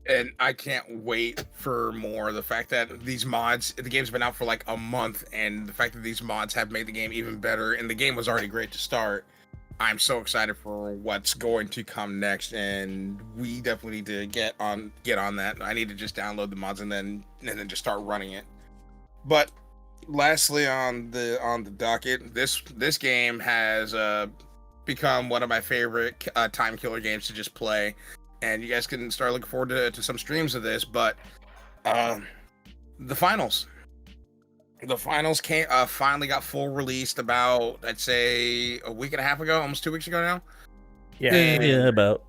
And I can't wait for more. The fact that these mods, the game's been out for like a month, and the fact that these mods have made the game even better, and the game was already great to start. I'm so excited for what's going to come next, and we definitely need to get on that. I need to just download the mods and then just start running it. But lastly, on the docket, this game has become one of my favorite time killer games to just play, and you guys can start looking forward to some streams of this. But the finals. The finals finally got full released about, I'd say, a week and a half ago, almost 2 weeks ago now. Yeah, about.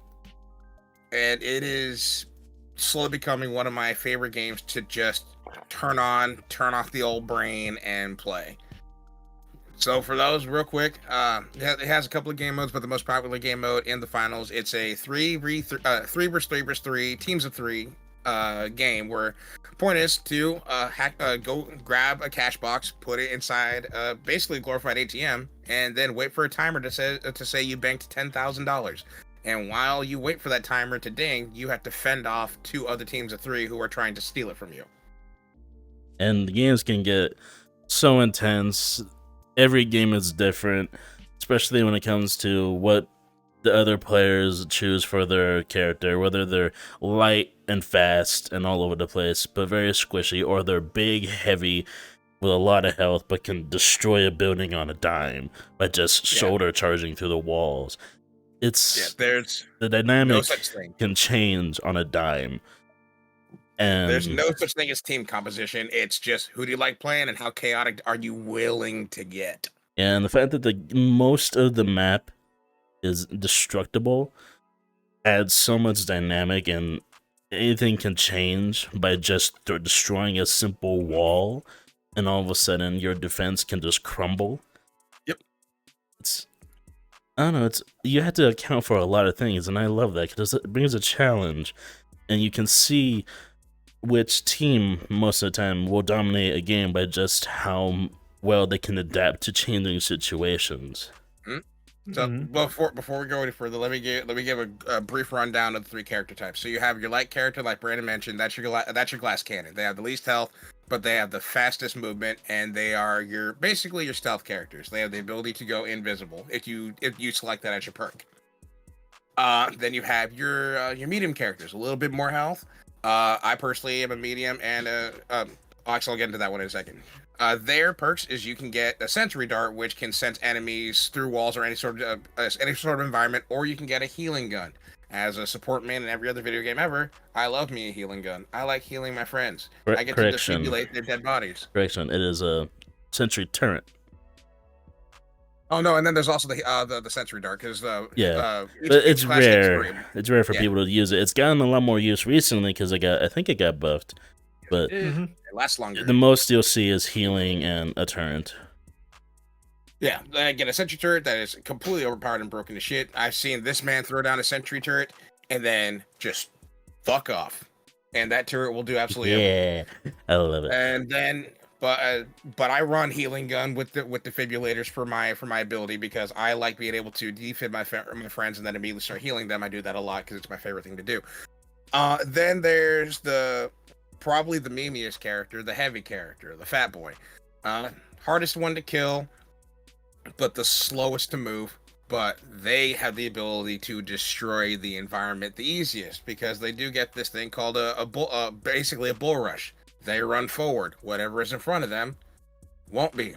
And it is slowly becoming one of my favorite games to just turn off the old brain and play. So for those, real quick, it has a couple of game modes, but the most popular game mode in the finals, it's a 3 versus 3 teams of 3 game where point is to go grab a cash box, put it inside basically a glorified ATM, and then wait for a timer to say you banked $10,000. And while you wait for that timer to ding, you have to fend off 2 other teams of 3 who are trying to steal it from you. And the games can get so intense. Every game is different, especially when it comes to what the other players choose for their character, whether they're light and fast and all over the place, but very squishy, or they're big, heavy, with a lot of health, but can destroy a building on a dime by just shoulder charging through the walls. There's the dynamic no such thing. Can change on a dime. And there's no such thing as team composition. It's just who do you like playing and how chaotic are you willing to get. And the fact that most of the map is destructible adds so much dynamic, and anything can change by just destroying a simple wall, and all of a sudden your defense can just crumble. Yep. I don't know, you have to account for a lot of things, and I love that because it brings a challenge, and you can see which team most of the time will dominate a game by just how well they can adapt to changing situations. So before we go any further, let me give a brief rundown of the 3 character types. So you have your light character, like Brandon mentioned. That's your glass cannon. They have the least health, but they have the fastest movement, and they are basically your stealth characters. They have the ability to go invisible if you select that as your perk. Then you have your medium characters, a little bit more health. I personally am a medium, and actually I'll get into that one in a second. Their perks is you can get a sentry dart, which can sense enemies through walls or any sort of environment, or you can get a healing gun. As a support man in every other video game ever, I love me a healing gun. I like healing my friends. I get to defibrillate their dead bodies. Correction, it is a sentry turret. Oh no, and then there's also the sentry dart because but it's rare. It's rare for people to use it. It's gotten a lot more use recently because I think it got buffed. But it lasts longer. The most you'll see is healing and a turret. Yeah, I get a sentry turret that is completely overpowered and broken to shit. I've seen this man throw down a sentry turret and then just fuck off, and that turret will do absolutely everything. I love it. And then, but I run healing gun with defibrillators for my ability because I like being able to defib my friends and then immediately start healing them. I do that a lot because it's my favorite thing to do. Then there's probably the memeiest character, the heavy character, the fat boy. Hardest one to kill, but the slowest to move. But they have the ability to destroy the environment the easiest because they do get this thing called basically a bull rush. They run forward. Whatever is in front of them won't be.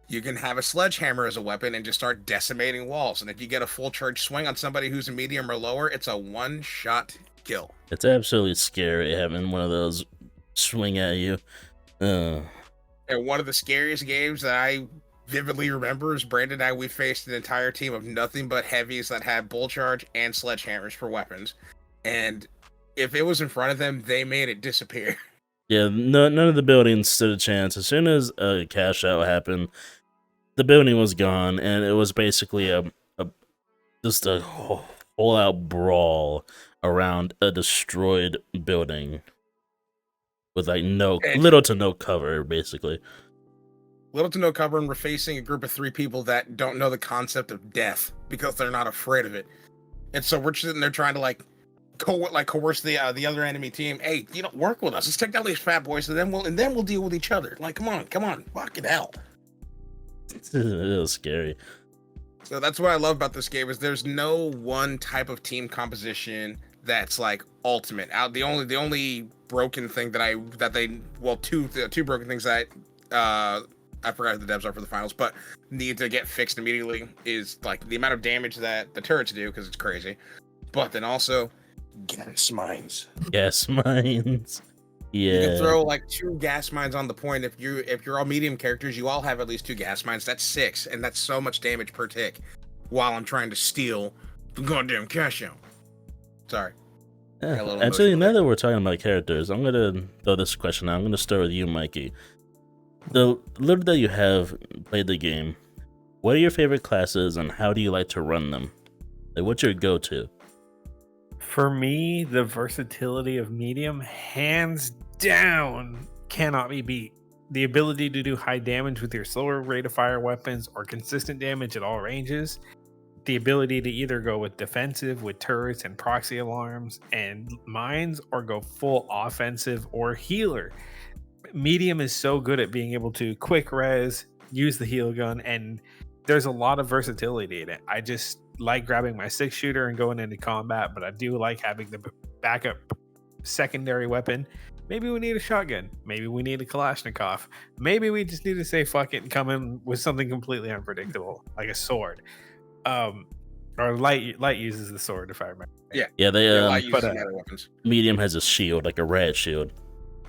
You can have a sledgehammer as a weapon and just start decimating walls. And if you get a full charge swing on somebody who's a medium or lower, it's a one-shot kill. It's absolutely scary having one of those swing at you. And one of the scariest games that I vividly remember is Brandon and I, we faced an entire team of nothing but heavies that had bull charge and sledgehammers for weapons. And if it was in front of them, they made it disappear. Yeah, none of the buildings stood a chance. As soon as a cash out happened, the building was gone, and it was basically just a whole out brawl around a destroyed building with like little to no cover, basically. Little to no cover, and we're facing a group of 3 people that don't know the concept of death because they're not afraid of it. And so we're sitting there trying to coerce the other enemy team. Hey, work with us. Let's take down these fat boys, and then we'll deal with each other. Like, come on, fucking hell. It was scary. So that's what I love about this game is there's no one type of team composition that's like ultimate. The only broken thing two broken things that I forgot who the devs are for the finals, but need to get fixed immediately is like the amount of damage that the turrets do because it's crazy, but then also gas mines. Gas mines. Yeah. You can throw like 2 gas mines on the point. If you're all medium characters, you all have at least 2 gas mines. That's 6, and that's so much damage per tick. While I'm trying to steal the goddamn cash out. Sorry. Yeah. Actually, now that we're talking about characters, I'm gonna throw this question out. I'm gonna start with you, Mikey. The little that you have played the game, what are your favorite classes, and how do you like to run them? Like, what's your go-to? For me, the versatility of medium, hands down, cannot be beat. The ability to do high damage with your slower rate of fire weapons or consistent damage at all ranges. The ability to either go with defensive with turrets and proxy alarms and mines, or go full offensive or healer. Medium is so good at being able to quick res, use the heal gun, and there's a lot of versatility in it. I just like grabbing my 6-shooter and going into combat, but I do like having the backup secondary weapon. Maybe we need a shotgun. Maybe we need a Kalashnikov. Maybe we just need to say fuck it and come in with something completely unpredictable, like a sword. Or light uses the sword, if I remember. Yeah. They medium has a shield, like a red shield.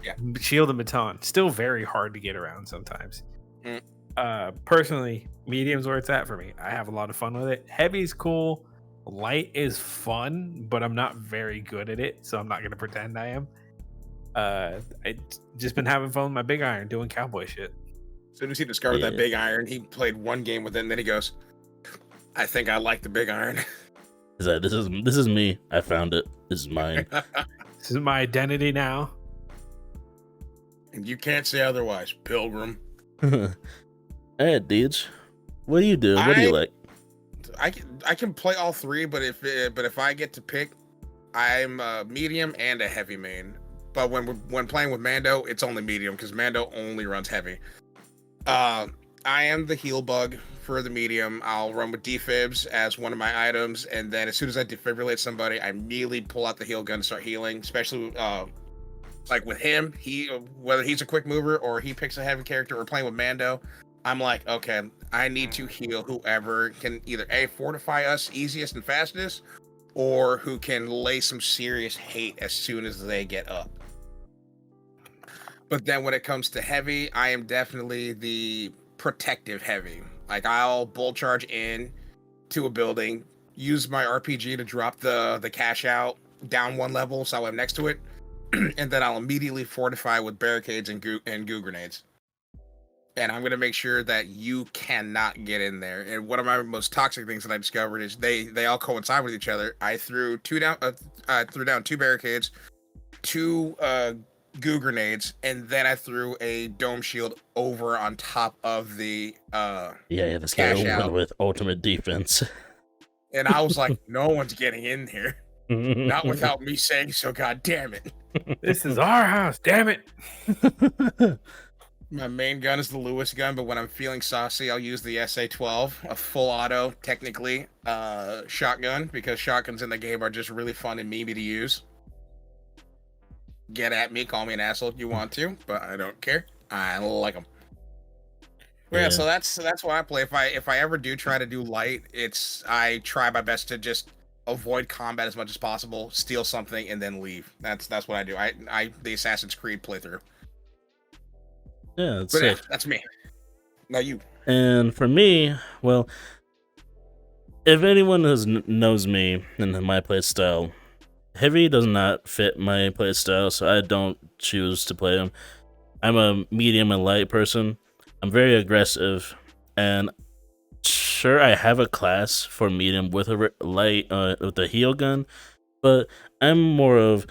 Yeah, shield and baton. Still very hard to get around sometimes. Personally, medium's where it's at for me. I have a lot of fun with it. Heavy's cool. Light is fun, but I'm not very good at it, so I'm not gonna pretend I am. I just been having fun with my big iron, doing cowboy shit. As soon as he discovered that big iron, he played 1 game with it, and then he goes, "I think I like the big iron." Is that this is me? I found it. This is mine. This is my identity now. And you can't say otherwise, Pilgrim. Alright, dudes. What do you do? What do you like? I can play all three, but if I get to pick, I'm a medium and a heavy main. But when playing with Mando, it's only medium because Mando only runs heavy. I am the heal bug for the medium. I'll run with defibs as one of my items, and then as soon as I defibrillate somebody, I immediately pull out the heal gun and start healing. Especially like with him, whether he's a quick mover or he picks a heavy character or playing with Mando, I'm like, okay, I need to heal whoever can either fortify us easiest and fastest, or who can lay some serious hate as soon as they get up. But then when it comes to heavy, I am definitely the protective heavy. Like I'll bull charge in to a building, use my RPG to drop the cash out down one level so I'm next to it, and then I'll immediately fortify with barricades and goo grenades. And I'm gonna make sure that you cannot get in there. And one of my most toxic things that I discovered is they all coincide with each other. I threw down two barricades, two goo grenades, and then I threw a dome shield over on top of the this guy went with ultimate defense. And I was like, no one's getting in here. Not without me saying so, god damn it. This is our house, damn it. My main gun is the Lewis gun, but when I'm feeling saucy, I'll use the SA-12, a full auto, technically, shotgun, because shotguns in the game are just really fun and memey to use. Get at me, call me an asshole if you want to, but I don't care. I like them. Yeah, so that's why I play. If I ever do try to do light, I try my best to just avoid combat as much as possible, steal something, and then leave. That's what I do. I the Assassin's Creed playthrough. Yeah, that's me. Now you. And for me, well, if anyone knows me and my playstyle, heavy does not fit my playstyle, so I don't choose to play them. I'm a medium and light person. I'm very aggressive, and sure, I have a class for medium with a light with a heal gun, but I'm more of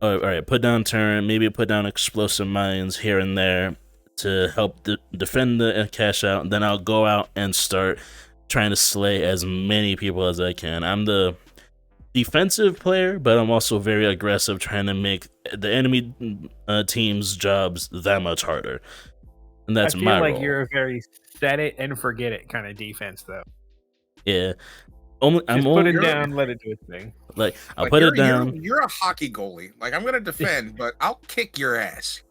all right, put down turret, maybe put down explosive mines here and there to help defend the cash out. Then I'll go out and start trying to slay as many people as I can. I'm the defensive player, but I'm also very aggressive, trying to make the enemy team's jobs that much harder. And that's my role. I feel like you're a very set it and forget it kind of defense, though. Yeah. Put it down, let it do its thing. Like I'll put it down. You're a hockey goalie. Like I'm gonna defend, but I'll kick your ass.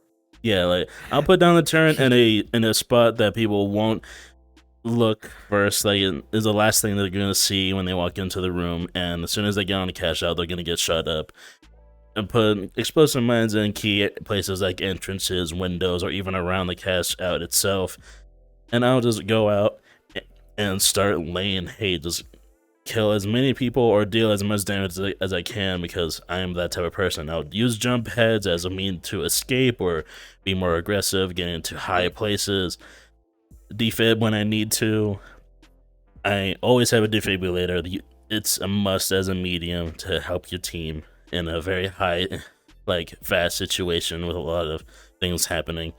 Yeah, like I'll put down the turret in a spot that people won't look first. Like it is the last thing they're gonna see when they walk into the room, and as soon as they get on the cash out, they're gonna get shot up. And put explosive mines in key places like entrances, windows, or even around the cash out itself. And I'll just go out and start laying hate, just kill as many people or deal as much damage as I can, because I am that type of person. I'll use jump heads as a mean to escape or be more aggressive, get into high places, defib when I need to. I always have a defibrillator. It's a must as a medium to help your team in a very high, fast situation with a lot of things happening.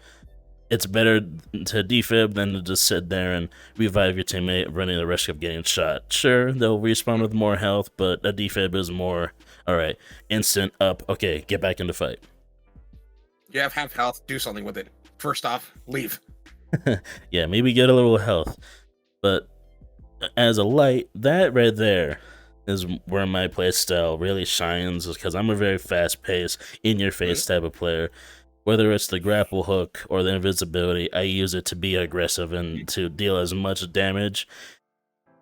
It's better to defib than to just sit there and revive your teammate running the risk of getting shot. Sure, they'll respawn with more health, but a defib is more, alright, instant up, okay, get back in the fight. You have half health, do something with it. First off, leave. Yeah, maybe get a little health. But as a light, that right there is where my playstyle really shines, because I'm a very fast-paced, in-your-face type of player. Whether it's the grapple hook or the invisibility, I use it to be aggressive and to deal as much damage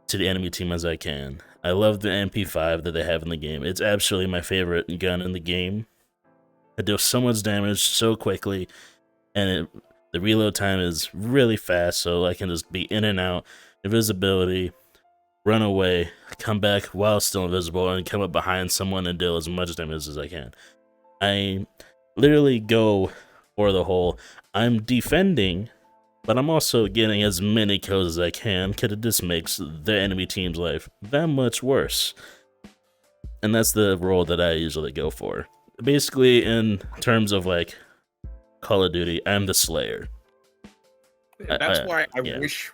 to the enemy team as I can. I love the MP5 that they have in the game. It's absolutely my favorite gun in the game. It does so much damage so quickly, and the reload time is really fast, so I can just be in and out. Invisibility, run away, come back while still invisible, and come up behind someone and deal as much damage as I can. I literally go for the whole, I'm defending, but I'm also getting as many kills as I can, because it just makes the enemy team's life that much worse. And that's the role that I usually go for. Basically, in terms of Call of Duty, I'm the Slayer. That's why I wish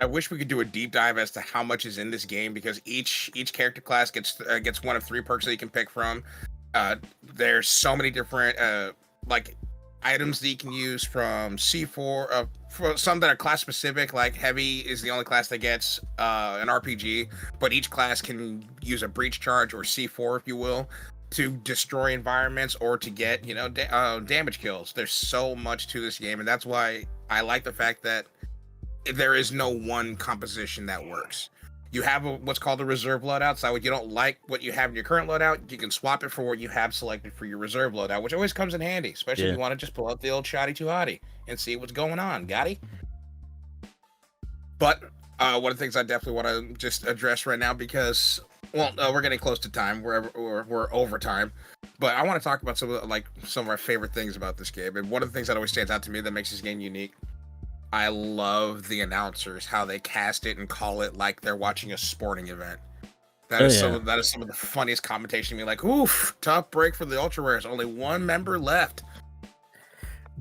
I wish we could do a deep dive as to how much is in this game, because each character class gets one of 3 perks that you can pick from. There's so many different like items that you can use from C4, for some that are class specific, like heavy is the only class that gets an RPG, but each class can use a breach charge or C4, if you will, to destroy environments or to get, you know, damage kills. There's so much to this game, and that's why I like the fact that there is no one composition that works. You have what's called a reserve loadout, so if you don't like what you have in your current loadout, you can swap it for what you have selected for your reserve loadout, which always comes in handy, especially if you want to just pull out the old shoddy too hottie and see what's going on. Got it? But one of the things I definitely want to just address right now, because we're getting close to time, we're over time, but I want to talk about some of our favorite things about this game. And one of the things that always stands out to me that makes this game unique, I love the announcers, how they cast it and call it like they're watching a sporting event. That is some of the funniest commentation to me. Like, oof, tough break for the ultra rares. Only 1 member left.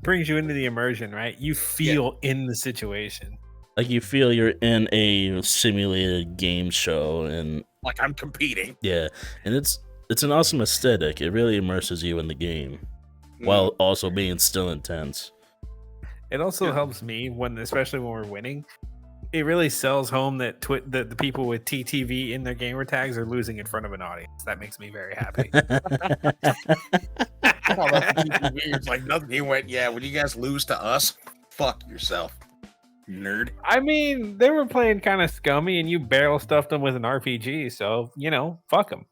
Brings you into the immersion, right? You feel in the situation. Like you feel you're in a simulated game show, and like I'm competing. Yeah, and it's an awesome aesthetic. It really immerses you in the game while also being still intense. It also helps me especially when we're winning. It really sells home that the people with TTV in their gamer tags are losing in front of an audience. That makes me very happy. It's like nothing. He went, yeah, when you guys lose to us, fuck yourself, nerd. I mean, they were playing kind of scummy, and you barrel stuffed them with an RPG, so, you know, fuck them.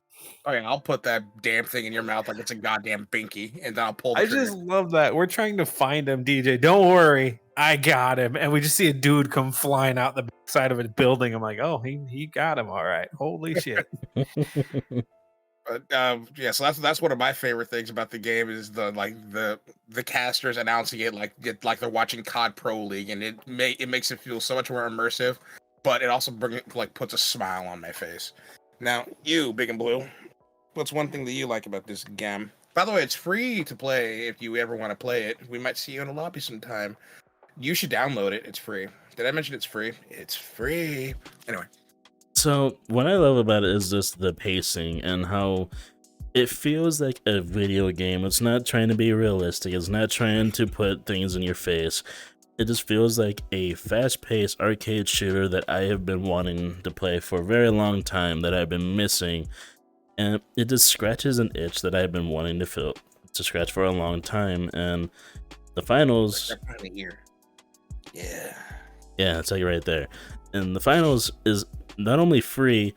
Okay, I'll put that damn thing in your mouth like it's a goddamn binky, and then I'll pull the trigger. I just love that. We're trying to find him, DJ. Don't worry, I got him. And we just see a dude come flying out the side of a building. I'm like, oh, he got him. All right. Holy shit. But yeah, so that's one of my favorite things about the game is the casters announcing it like they're watching COD Pro League, and it makes it feel so much more immersive, but it also puts a smile on my face. Now, you, Big and Blue, what's one thing that you like about this game? By the way, it's free to play if you ever want to play it. We might see you in a lobby sometime. You should download it. It's free. Did I mention it's free? It's free. Anyway. So what I love about it is just the pacing and how it feels like a video game. It's not trying to be realistic. It's not trying to put things in your face. It just feels like a fast-paced arcade shooter that I have been wanting to play for a very long time, that I've been missing. And it just scratches an itch that I've been wanting to scratch for a long time. And the finals... Yeah. Yeah, I'll tell you right there. And the finals is not only free,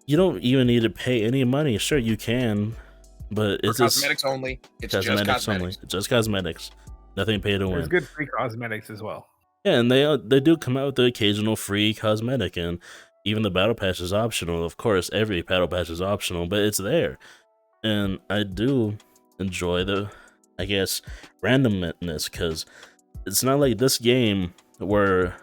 you don't even need to pay any money. Sure, you can, but it's just cosmetics only. It's cosmetics just cosmetics. only. Just cosmetics. Nothing pay to win. There's good free cosmetics as well. Yeah, and they do come out with the occasional free cosmetic, and even the battle pass is optional. Of course, every battle pass is optional, but it's there. And I do enjoy the, I guess, randomness, because it's not like this game where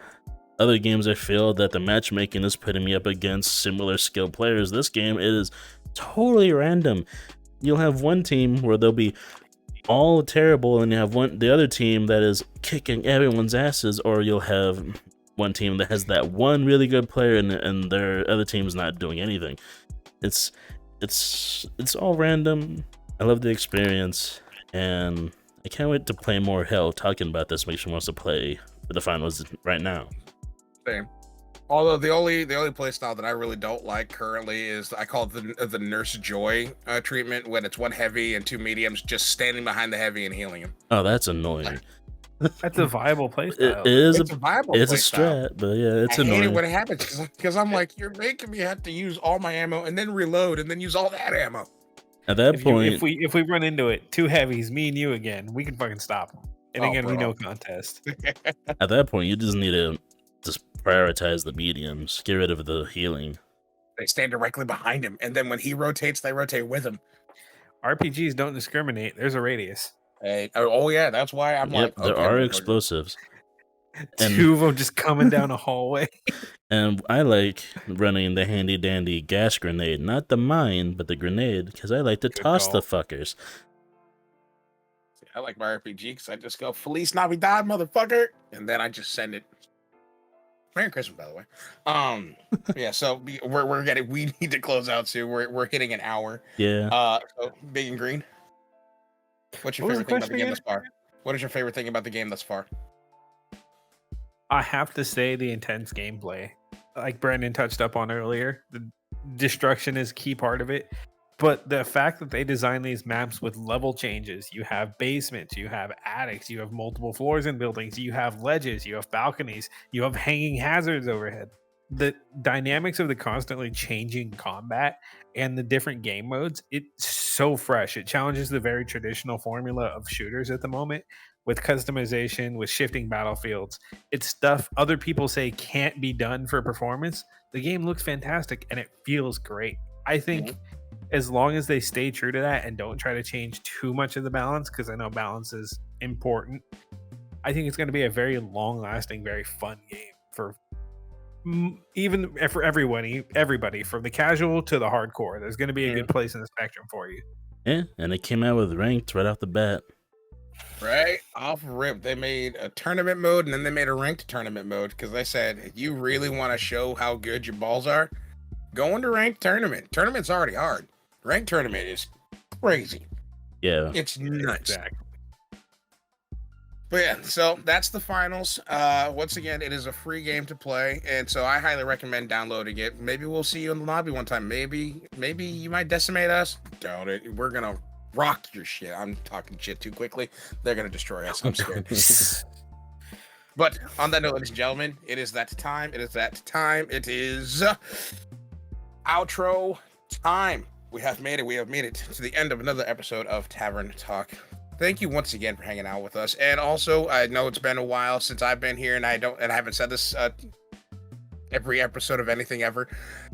other games I feel that the matchmaking is putting me up against similar skilled players. This game is totally random. You'll have one team where they'll be all terrible, and you have the other team that is kicking everyone's asses, or you'll have one team that has that one really good player and their other team's not doing anything. It's all random. I love the experience, and I can't wait to play more. Hell, talking about this makes me want to play for the finals right now. Same. Although the only play style that I really don't like currently is, I call it the Nurse Joy treatment, when it's 1 heavy and 2 mediums just standing behind the heavy and healing him. Oh, that's annoying. That's a viable play style. It's a viable It's play a style. strat, but yeah, it's annoying. I hate it when it happens, because I'm like, you're making me have to use all my ammo and then reload and then use all that ammo. At that point, if we run into it, 2 heavies, me and you again, we can fucking stop them. And again, we know contest. At that point, you just need to just prioritize the mediums. Get rid of the healing. They stand directly behind him, and then when he rotates, they rotate with him. RPGs don't discriminate. There's a radius. Hey, oh yeah, that's why I'm like, there are explosives. And 2 of them just coming down a hallway. And I like running the handy dandy gas grenade, not the mine, but the grenade, because I like to toss the fuckers. I like my RPG because I just go Feliz Navidad, motherfucker, and then I just send it. Merry Christmas, by the way. Yeah. So we need to close out soon. We're hitting an hour. Yeah. So Big and Green. What's your What was the favorite thing about the question game again? thus far? What is your favorite thing about the game thus far? I have to say the intense gameplay, like Brandon touched up on earlier. The destruction is a key part of it, but the fact that they design these maps with level changes, you have basements, you have attics, you have multiple floors in buildings, you have ledges, you have balconies, you have hanging hazards overhead. The dynamics of the constantly changing combat and the different game modes, it's so fresh. It challenges the very traditional formula of shooters at the moment with customization, with shifting battlefields. It's stuff other people say can't be done for performance. The game looks fantastic and it feels great. I think as long as they stay true to that and don't try to change too much of the balance, because I know balance is important, I think it's going to be a very long lasting, very fun game for even for everybody from the casual to the hardcore. There's going to be a good place in the spectrum for you. Yeah, and it came out with ranked right off the bat. Right off rip, they made a tournament mode and then they made a ranked tournament mode because they said if you really want to show how good your balls are, go into ranked tournament. Tournament's already hard. Ranked tournament is crazy. Yeah. It's nuts. Exactly. But yeah, so that's the finals. Once again, it is a free game to play, and so I highly recommend downloading it. Maybe we'll see you in the lobby one time. Maybe you might decimate us. Doubt it. We're gonna rock your shit. I'm talking shit too quickly. They're gonna destroy us. I'm scared. But on that note, ladies and gentlemen, it is that time. It is that time. It is outro time. We have made it. We have made it to the end of another episode of Tavern Talk. Thank you once again for hanging out with us. And also, I know it's been a while since I've been here, and I haven't said this every episode of anything ever.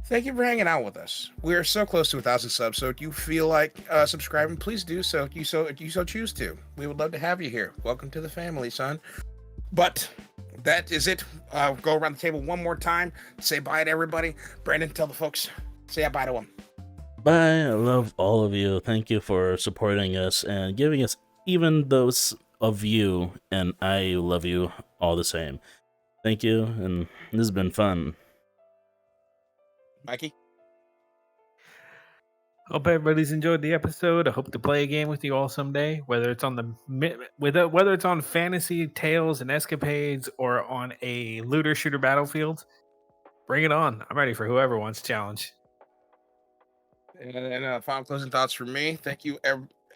Thank you for hanging out with us. We are so close to 1,000 subs, so if you feel like subscribing, please do so. You so choose to. We would love to have you here. Welcome to the family, son. But that is it. Go around the table one more time. Say bye to everybody. Brandon, tell the folks. Say bye to them. Bye. I love all of you. Thank you for supporting us and giving us even those of you, and I love you all the same. Thank you, and this has been fun. Mikey? Hope everybody's enjoyed the episode. I hope to play a game with you all someday, whether it's on whether it's on fantasy tales and escapades or on a looter shooter battlefield. Bring it on. I'm ready for whoever wants to challenge. And final closing thoughts from me. Thank you,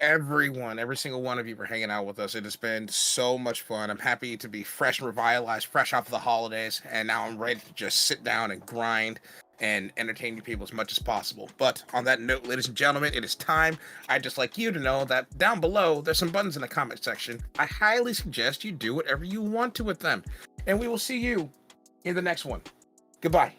everyone, every single one of you for hanging out with us. It has been so much fun. I'm happy to be fresh and revitalized, fresh off of the holidays, and now I'm ready to just sit down and grind and entertain you people as much as possible. But on that note, ladies and gentlemen, it is time. I'd just like you to know that down below, there's some buttons in the comment section. I highly suggest you do whatever you want to with them. And we will see you in the next one. Goodbye.